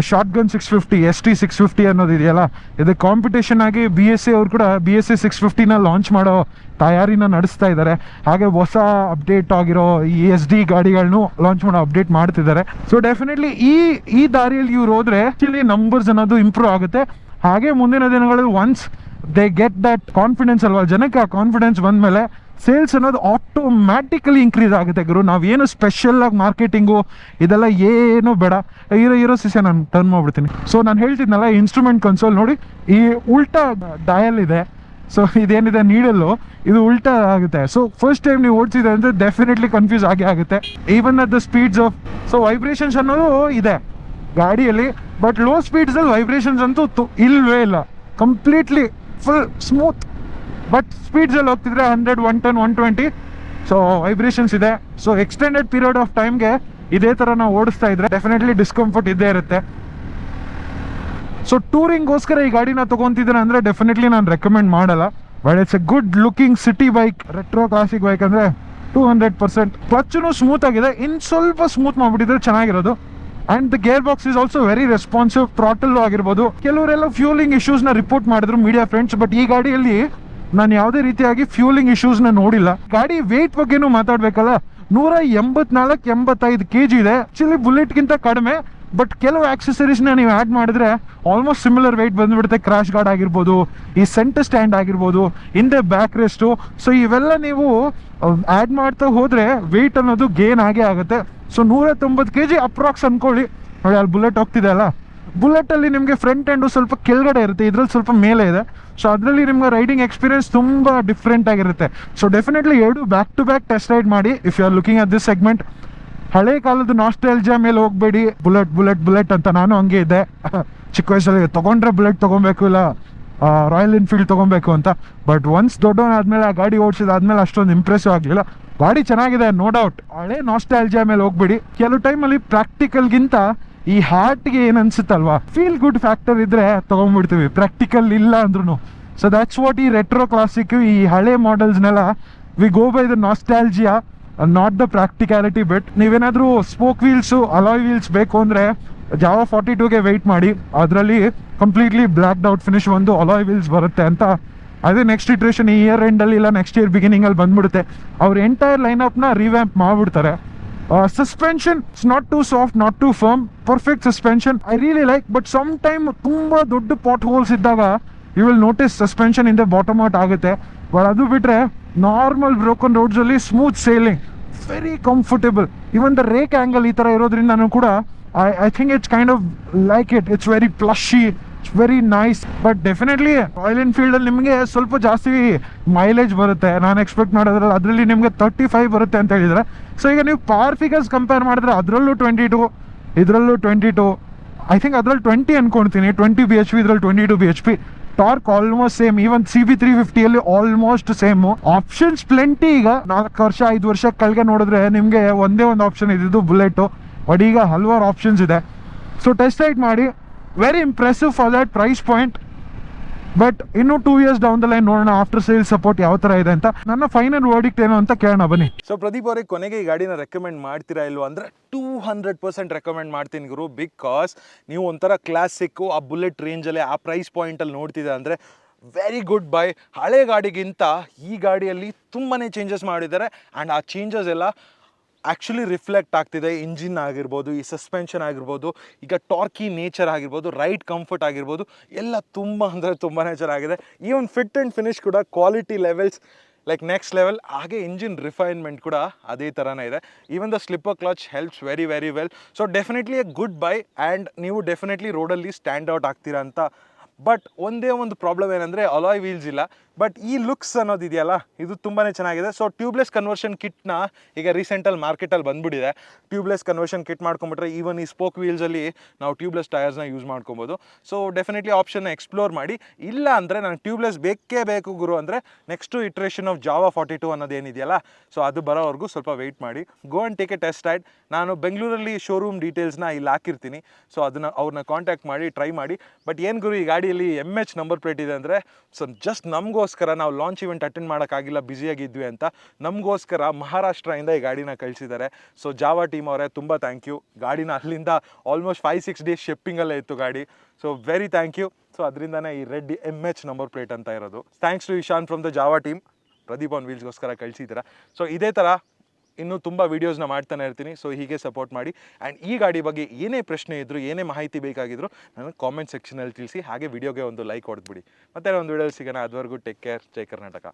ಶಾರ್ಟ್ ಗನ್ 650 ST 650 ಅನ್ನೋದು ಇದೆಯಲ್ಲ, ಇದು ಕಾಂಪಿಟೇಷನ್ ಆಗಿ BSA ಅವರು ಕೂಡ BSA 650ನ ಲಾಂಚ್ ಮಾಡೋ ತಯಾರಿನ ನಡೆಸ್ತಾ ಇದ್ದಾರೆ. ಹಾಗೆ ಹೊಸ ಅಪ್ಡೇಟ್ ಆಗಿರೋ ಈ SD ಗಾಡಿಗಳನ್ನು ಲಾಂಚ್ ಮಾಡೋ ಅಪ್ಡೇಟ್ ಮಾಡ್ತಿದ್ದಾರೆ. ಸೊ ಡೆಫಿನೆಟ್ಲಿ ಈ ದಾರಿಯಲ್ಲಿ ಇವ್ರು ಹೋದ್ರೆ ಆಕ್ಚುಲಿ ನಂಬರ್ಸ್ ಅನ್ನೋದು ಇಂಪ್ರೂವ್ ಆಗುತ್ತೆ. ಹಾಗೆ ಮುಂದಿನ ದಿನಗಳಲ್ಲಿ once they get that confidence ಅಲ್ವಾ, ಜನಕ್ಕೆ ಆ ಕಾನ್ಫಿಡೆನ್ಸ್ ಬಂದಮೇಲೆ ಸೇಲ್ಸ್ ಅನ್ನೋದು ಆಟೋಮ್ಯಾಟಿಕಲಿ ಇನ್ಕ್ರೀಸ್ ಆಗುತ್ತೆ ಗುರು. ನಾವೇನು ಸ್ಪೆಷಲ್ ಆಗಿ ಮಾರ್ಕೆಟಿಂಗು ಇದೆಲ್ಲ ಏನು ಬೇಡ. ಇರೋ ಸಿಸೆ ನಾನು ಟರ್ನ್ ಮಾಡ್ಬಿಡ್ತೀನಿ. ಸೊ ನಾನು ಹೇಳ್ತಿದ್ನಲ್ಲ, ಇನ್ಸ್ಟ್ರೂಮೆಂಟ್ ಕನ್ಸೋಲ್ ನೋಡಿ, ಈ ಉಲ್ಟಾ ಡಯಲ್ ಇದೆ. ಸೊ ಇದೇನಿದೆ ನೀಡಲ್ಲು, ಇದು ಉಲ್ಟಾ ಆಗುತ್ತೆ. ಸೊ ಫಸ್ಟ್ ಟೈಮ್ ನೀವು ಓಡಿಸಿದೆ ಅಂದರೆ ಡೆಫಿನೆಟ್ಲಿ ಕನ್ಫ್ಯೂಸ್ ಆಗೇ even at the speeds of. So vibrations ಅನ್ನೋದು ಇದೆ ಗಾಡಿಯಲ್ಲಿ, ಬಟ್ ಲೋ ಸ್ಪೀಡ್ಸಲ್ಲಿ ವೈಬ್ರೇಷನ್ಸ್ ಅಂತೂ ಇಲ್ಲವೇ ಇಲ್ಲ. Completely full smooth. ಬಟ್ ಸ್ಪೀಡ್ಸಲ್ಲಿ ಹೋಗ್ತಿದ್ರೆ 100, 110, 120. ಸೊ ವೈಬ್ರೇಷನ್ಸ್ ಇದೆ. ಸೊ ಎಕ್ಸ್ಟೆಂಡೆಡ್ ಪೀರಿಯಡ್ ಆಫ್ ಟೈಮ್ಗೆ ಇದೇ ಥರ ನಾವು ಓಡಿಸ್ತಾ ಇದ್ರೆ ಡೆಫಿನೆಟ್ಲಿ ಡಿಸ್ಕಂಫರ್ಟ್ ಇದ್ದೇ ಇರುತ್ತೆ. ಸೊ ಟೂರಿಂಗ್ಗೋಸ್ಕರ ಈ ಗಾಡಿನ ತೊಗೊತಿದ್ರೆ ಅಂದರೆ ಡೆಫಿನೆಟ್ಲಿ ನಾನು ರೆಕಮೆಂಡ್ ಮಾಡಲ್ಲ. But it's A good looking city bike, retro classic bike ಅಂದರೆ 200%. ಕ್ಲಚ್ಚೂ ಸ್ಮೂತ್ ಆಗಿದೆ, ಇನ್ನು ಸ್ವಲ್ಪ ಸ್ಮೂತ್ ಮಾಡಿಬಿಟ್ಟಿದ್ರೆ ಚೆನ್ನಾಗಿರೋದು. And the gear box is also very responsive. Throttle ಆಗಿರ್ಬೋದು. ಕೆಲವರೆಲ್ಲ ಫ್ಯೂಲಿಂಗ್ ಇಶ್ಯೂಸ್ನ ರಿಪೋರ್ಟ್ ಮಾಡಿದ್ರು ಮೀಡಿಯಾ ಫ್ರೆಂಡ್ಸ್, ಬಟ್ ಈ ಗಾಡಿಯಲ್ಲಿ ನಾನು ಯಾವುದೇ ರೀತಿಯಾಗಿ ಫ್ಯೂಲಿಂಗ್ ಇಶ್ಯೂಸ್ನ ನೋಡಿಲ್ಲ. ಗಾಡಿ ವೆಯ್ಟ್ ಬಗ್ಗೆನೂ ಮಾತಾಡಬೇಕಲ್ಲ, 184-85 kg ಇದೆ. ಆ್ಯಕ್ಚುಲಿ ಬುಲೆಟ್ಗಿಂತ ಕಡಿಮೆ, ಬಟ್ ಕೆಲವು ಆಕ್ಸೆಸರೀಸ್ನ ನೀವು ಆ್ಯಡ್ ಮಾಡಿದ್ರೆ ಆಲ್ಮೋಸ್ಟ್ ಸಿಮಿಲರ್ ವೆಯ್ಟ್ ಬಂದುಬಿಡುತ್ತೆ. ಕ್ರಾಶ್ ಗಾರ್ಡ್ ಆಗಿರ್ಬೋದು, ಈ ಸೆಂಟರ್ ಸ್ಟ್ಯಾಂಡ್ ಆಗಿರ್ಬೋದು, ಹಿಂದೆ ಬ್ಯಾಕ್ ರೆಸ್ಟು. ಸೊ ಇವೆಲ್ಲ ನೀವು ಆ್ಯಡ್ ಮಾಡ್ತಾ ಹೋದರೆ ವೆಯ್ಟ್ ಅನ್ನೋದು ಗೇನ್ ಆಗೇ ಆಗುತ್ತೆ. ಸೊ 190 kg ಅಪ್ರಾಕ್ಸ್ ಅಂದ್ಕೊಳ್ಳಿ. ನೋಡಿ ಅಲ್ಲಿ ಬುಲೆಟ್ ಹೋಗ್ತಿದೆ ಅಲ್ಲ, ಬುಲೆಟಲ್ಲಿ ನಿಮಗೆ ಫ್ರಂಟ್ ಎಂಡು ಸ್ವಲ್ಪ ಕೆಳಗಡೆ ಇರುತ್ತೆ, ಇದ್ರಲ್ಲಿ ಸ್ವಲ್ಪ ಮೇಲೆ ಇದೆ. ಸೊ ಅದರಲ್ಲಿ ನಿಮ್ಗೆ ರೈಡಿಂಗ್ ಎಕ್ಸ್ಪೀರಿಯನ್ಸ್ ತುಂಬ ಡಿಫ್ರೆಂಟ್ ಆಗಿರುತ್ತೆ. ಸೊ ಡೆಫಿನೆಟ್ಲಿ ಎರಡು back to back test ride ಮಾಡಿ if you are looking at this segment. ಹಳೆ ಕಾಲದ ನಾಸ್ಟಾಲ್ಜಿಯಾ ಮೇಲೆ ಹೋಗಬೇಡಿ. ಬುಲೆಟ್ ಅಂತ ನಾನು ಹಂಗೆ ಇದ್ದೆ ಚಿಕ್ಕ ವಯಸ್ಸಲ್ಲಿ. ತೊಗೊಂಡ್ರೆ ಬುಲೆಟ್ ತೊಗೊಬೇಕು, ಇಲ್ಲ ರಾಯಲ್ ಎನ್ಫೀಲ್ಡ್ ತೊಗೊಬೇಕು ಅಂತ. ಬಟ್ ಒನ್ಸ್ ದೊಡ್ಡವನಾದ್ಮೇಲೆ ಆ ಗಾಡಿ ಓಡಿಸಿದಾದ್ಮೇಲೆ ಅಷ್ಟೊಂದು ಇಂಪ್ರೆಸಿವ್ ಆಗಲಿಲ್ಲ. ಗಾಡಿ ಚೆನ್ನಾಗಿದೆ, ನೋ ಡೌಟ್. ಹಳೆ ನಾಸ್ಟಾಲ್ಜಿಯಾ ಮೇಲೆ ಹೋಗ್ಬೇಡಿ. ಕೆಲವು ಟೈಮಲ್ಲಿ ಪ್ರಾಕ್ಟಿಕಲ್ಗಿಂತ ಈ ಹಾರ್ಟ್ಗೆ ಏನು ಅನ್ಸುತ್ತಲ್ವಾ, ಫೀಲ್ ಗುಡ್ ಫ್ಯಾಕ್ಟರ್ ಇದ್ರೆ ತೊಗೊಂಡ್ಬಿಡ್ತೀವಿ, ಪ್ರಾಕ್ಟಿಕಲ್ ಇಲ್ಲ ಅಂದ್ರೂ. ಸೊ ದ್ಯಾಟ್ಸ್ ವಾಟ್ ಈ ರೆಟ್ರೋ ಕ್ಲಾಸಿಕ್, ಈ ಹಳೆ ಮಾಡಲ್ಸ್ನೆಲ್ಲ we go by the nostalgia, not the practicality bit. ನೀವೇನಾದರೂ ಸ್ಪೋಕ್ ವೀಲ್ಸು, ಅಲಾಯ್ ವೀಲ್ಸ್ ಬೇಕು ಅಂದರೆ ಜಾವಾ 42ಗೆ ವೆಯ್ಟ್ ಮಾಡಿ. ಅದರಲ್ಲಿ ಕಂಪ್ಲೀಟ್ಲಿ ಬ್ಲ್ಯಾಕ್ಡ್ ಔಟ್ ಫಿನಿಶ್ ಒಂದು ಅಲಾಯ್ ವೀಲ್ಸ್ ಬರುತ್ತೆ ಅಂತ. ಅದೇ ನೆಕ್ಸ್ಟ್ ಇಟ್ರೇಷನ್ ಈ ಇಯರ್ ಎಂಡಲ್ಲಿ ಇಲ್ಲ ನೆಕ್ಸ್ಟ್ ಇಯರ್ ಬಿಗಿನಿಂಗಲ್ಲಿ ಬಂದ್ಬಿಡುತ್ತೆ. ಅವ್ರು ಎಂಟೈರ್ ಲೈನಪ್ನ ರಿವ್ಯಾಂಪ್ ಮಾಡಿಬಿಡ್ತಾರೆ. Suspension it's not too soft, not too firm, perfect suspension I really like. But some time ತುಂಬ ದೊಡ್ಡ ಪಾಟ್ ಹೋಲ್ಸ್ ಇದ್ದಾಗ ಯು ವಿಲ್ ನೋಟಿಸ್ ಸಸ್ಪೆನ್ಷನ್ ಇಂದ ಬಾಟಮ್ ಔಟ್ ಆಗುತ್ತೆ. ಬಟ್ ಅದು ಬಿಟ್ಟರೆ ನಾರ್ಮಲ್ ಬ್ರೋಕನ್ ರೋಡ್ಸಲ್ಲಿ smooth sailing, very comfortable. Even the rake angle ಈ ಥರ ಇರೋದ್ರಿಂದನೂ ಕೂಡ I think it's kind of like it's very plushy, it's very nice. But definitely Royal ಎನ್ಫೀಲ್ಡಲ್ಲಿ ನಿಮಗೆ ಸ್ವಲ್ಪ ಜಾಸ್ತಿ ಮೈಲೇಜ್ ಬರುತ್ತೆ. ನಾನು ಎಕ್ಸ್ಪೆಕ್ಟ್ ಮಾಡೋದ್ರಲ್ಲಿ ಅದರಲ್ಲಿ ನಿಮಗೆ 35 ಬರುತ್ತೆ ಅಂತ ಹೇಳಿದರೆ. ಸೊ ಈಗ ನೀವು ಪವರ್ ಫಿಗರ್ಸ್ ಕಂಪೇರ್ ಮಾಡಿದ್ರೆ ಅದರಲ್ಲೂ 22, ಇದರಲ್ಲೂ 22, ಐ ಥಿಂಕ್ ಅದರಲ್ಲಿ 20 ಅನ್ಕೊಳ್ತೀನಿ, 20 BHP, ಇದರಲ್ಲಿ 22 BHP. Torque almost same. Even CB350ಯಲ್ಲಿ ಆಲ್ಮೋಸ್ಟ್ ಸೇಮು. Options plenty. ಈಗ 4 ವರ್ಷ 5 ವರ್ಷ ಕೆಳಗೆ ನೋಡಿದ್ರೆ ನಿಮಗೆ ಒಂದೇ ಒಂದು ಆಪ್ಷನ್ ಇದ್ದಿದ್ದು ಬುಲೆಟು, ಬಟ್ ಈಗ ಹಲವಾರು ಆಪ್ಷನ್ಸ್ ಇದೆ. ಸೊ ಟೆಸ್ಟ್ ರೈಡ್ ಮಾಡಿ. Very impressive for that price point. But ಇನ್ನು 2 years ಡೌನ್ ದ ಲೈನ್ ನೋಡೋಣ ಆಫ್ಟರ್ ಸೇಲ್ ಸಪೋರ್ಟ್ ಯಾವ ಥರ ಇದೆ ಅಂತ. ನನ್ನ ಫೈನಲ್ ವರ್ಡಿಕ್ಟ್ ಏನು ಅಂತ ಕೇಳೋಣ ಬನ್ನಿ. ಸೊ ಪ್ರದೀಪ್ ಅವರೇ, ಕೊನೆಗೆ ಈ ಗಾಡಿನ ರೆಕಮೆಂಡ್ ಮಾಡ್ತೀರಾ ಇಲ್ವಾ ಅಂದರೆ 200% ರೆಕಮೆಂಡ್ ಮಾಡ್ತೀನಿ ಗುರು. ಬಿಕಾಸ್ ನೀವು ಒಂಥರ ಕ್ಲಾಸಿಕ್ಕು ಆ ಬುಲೆಟ್ ರೇಂಜಲ್ಲಿ ಆ ಪ್ರೈಸ್ ಪಾಯಿಂಟಲ್ಲಿ ನೋಡ್ತಿದ್ದೆ ಅಂದರೆ ವೆರಿ ಗುಡ್ ಬೈ. ಹಳೆ ಗಾಡಿಗಿಂತ ಈ ಗಾಡಿಯಲ್ಲಿ ತುಂಬಾ ಚೇಂಜಸ್ ಮಾಡಿದ್ದಾರೆ. ಆ್ಯಂಡ್ ಆ ಚೇಂಜಸ್ ಎಲ್ಲ ಆ್ಯಕ್ಚುಲಿ ರಿಫ್ಲೆಕ್ಟ್ ಆಗ್ತಿದೆ. ಇಂಜಿನ್ ಆಗಿರ್ಬೋದು, ಈ ಸಸ್ಪೆನ್ಷನ್ ಆಗಿರ್ಬೋದು, ಈಗ ಟಾರ್ಕಿ ನೇಚರ್ ಆಗಿರ್ಬೋದು, ರೈಡ್ ಕಂಫರ್ಟ್ ಆಗಿರ್ಬೋದು, ಎಲ್ಲ ತುಂಬ ಅಂದರೆ ತುಂಬಾ ಚೆನ್ನಾಗಿದೆ. ಈವನ್ ಫಿಟ್ ಆ್ಯಂಡ್ ಫಿನಿಶ್ ಕೂಡ quality levels like next level. ಹಾಗೆ ಇಂಜಿನ್ ರಿಫೈನ್ಮೆಂಟ್ ಕೂಡ ಅದೇ ಥರನೇ ಇದೆ. Even the slipper clutch helps very very well. So definitely A good bye. And ನೀವು ಡೆಫಿನೆಟ್ಲಿ ರೋಡಲ್ಲಿ ಸ್ಟ್ಯಾಂಡ್ ಔಟ್ ಆಗ್ತೀರಾ ಅಂತ. ಬಟ್ ಒಂದೇ ಒಂದು ಪ್ರಾಬ್ಲಮ್ ಏನಂದರೆ ಅಲಾಯ್ ವೀಲ್ಸ್ ಇಲ್ಲ. ಬಟ್ ಈ ಲುಕ್ಸ್ ಅನ್ನೋದಿದೆಯಲ್ಲ ಇದು ತುಂಬಾ ಚೆನ್ನಾಗಿದೆ. ಸೊ ಟ್ಯೂಬ್ಲೆಸ್ ಕನ್ವರ್ಷನ್ ಕಿಟ್ನ ಈಗ ರೀಸೆಂಟಲ್ಲಿ ಮಾರ್ಕೆಟಲ್ಲಿ ಬಂದ್ಬಿಟ್ಟಿದೆ. ಟ್ಯೂಬ್ಲೆಸ್ ಕನ್ವರ್ಷನ್ ಕಿಟ್ ಮಾಡ್ಕೊಂಬಿಟ್ರೆ ಈವನ್ ಈ ಸ್ಪೋಕ್ ವೀಲ್ಸಲ್ಲಿ ನಾವು ಟ್ಯೂಬ್ಲೆಸ್ ಟಯರ್ಸ್ನ ಯೂಸ್ ಮಾಡ್ಕೊಬೋದು. ಸೊ ಡೆಫಿನೆಟ್ಲಿ ಆಪ್ಷನ್ನ ಎಕ್ಸ್ಪ್ಲೋರ್ ಮಾಡಿ. ಇಲ್ಲ ಅಂದರೆ ನಾನು ಟ್ಯೂಬ್ಲೆಸ್ ಬೇಕೇ ಬೇಕು ಗುರು ಅಂದರೆ ನೆಕ್ಸ್ಟು ಇಟ್ರೇಷನ್ ಆಫ್ ಜಾವಾ 42 ಅನ್ನೋದೇನಿದೆಯಲ್ಲ, ಸೊ ಅದು ಬರೋವರೆಗೂ ಸ್ವಲ್ಪ ವೆಯ್ಟ್ ಮಾಡಿ. Go and take a test ride. ನಾನು ಬೆಂಗಳೂರಲ್ಲಿ ಶೋರೂಮ್ ಡೀಟೇಲ್ಸ್ನ ಇಲ್ಲಿ ಹಾಕಿರ್ತೀನಿ. ಸೊ ಅದನ್ನು ಅವ್ರನ್ನ ಕಾಂಟ್ಯಾಕ್ಟ್ ಮಾಡಿ ಟ್ರೈ ಮಾಡಿ. ಬಟ್ ಏನು ಗುರು ಈ ಗಾಡಿಯಲ್ಲಿ MH ನಂಬರ್ ಪ್ಲೇಟ್ ಇದೆ ಅಂದರೆ, ಸೊ ಜಸ್ಟ್ ನಮಗೋಸ್ಕರ ನಾವು ಲಾಂಚ್ ಇವೆಂಟ್ ಅಟೆಂಡ್ ಮಾಡೋಕ್ಕಾಗಿಲ್ಲ, ಬ್ಯುಸಿಯಾಗಿದ್ವಿ ಅಂತ ನಮಗೋಸ್ಕರ ಮಹಾರಾಷ್ಟ್ರದಿಂದ ಈ ಗಾಡಿನ ಕಳಿಸಿದ್ದಾರೆ. ಸೊ ಜಾವಾ ಟೀಮ್ ಅವರೇ ತುಂಬ ಥ್ಯಾಂಕ್ ಯು. ಗಾಡಿನ ಅಲ್ಲಿಂದ ಆಲ್ಮೋಸ್ಟ್ 5-6 ಡೇಸ್ ಶಿಪ್ಪಿಂಗಲ್ಲೇ ಇತ್ತು ಗಾಡಿ. So very thank you. So ಅದರಿಂದನೇ ಈ ರೆಡ್ MH ನಂಬರ್ ಪ್ಲೇಟ್ ಅಂತ ಇರೋದು. Thanks to Ishan from the Jawa team. Pradeep on ವೀಲ್ಸ್ಗೋಸ್ಕರ ಕಳಿಸಿದ್ದೀರಾ. ಸೊ ಇದೇ ಥರ ಇನ್ನೂ ತುಂಬ ವೀಡಿಯೋಸ್ನ ಮಾಡ್ತಾನೆ ಇರ್ತೀನಿ. ಸೊ ಹೀಗೆ ಸಪೋರ್ಟ್ ಮಾಡಿ. ಆ್ಯಂಡ್ ಈ ಗಾಡಿ ಬಗ್ಗೆ ಏನೇ ಪ್ರಶ್ನೆ ಇದ್ದರೂ ಏನೇ ಮಾಹಿತಿ ಬೇಕಾಗಿದ್ರು ನನಗೆ ಕಾಮೆಂಟ್ ಸೆಕ್ಷನಲ್ಲಿ ತಿಳಿಸಿ. ಹಾಗೆ ವಿಡಿಯೋಗೆ ಒಂದು ಲೈಕ್ ಹೊಡೆದ್ಬಿಡಿ. ಮತ್ತೆ ಒಂದು ವಿಡಿಯೋಲಿ ಸಿಗೋಣ. ಅದುವರೆಗೂ ಟೇಕ್ ಕೇರ್. ಜೈ ಕರ್ನಾಟಕ.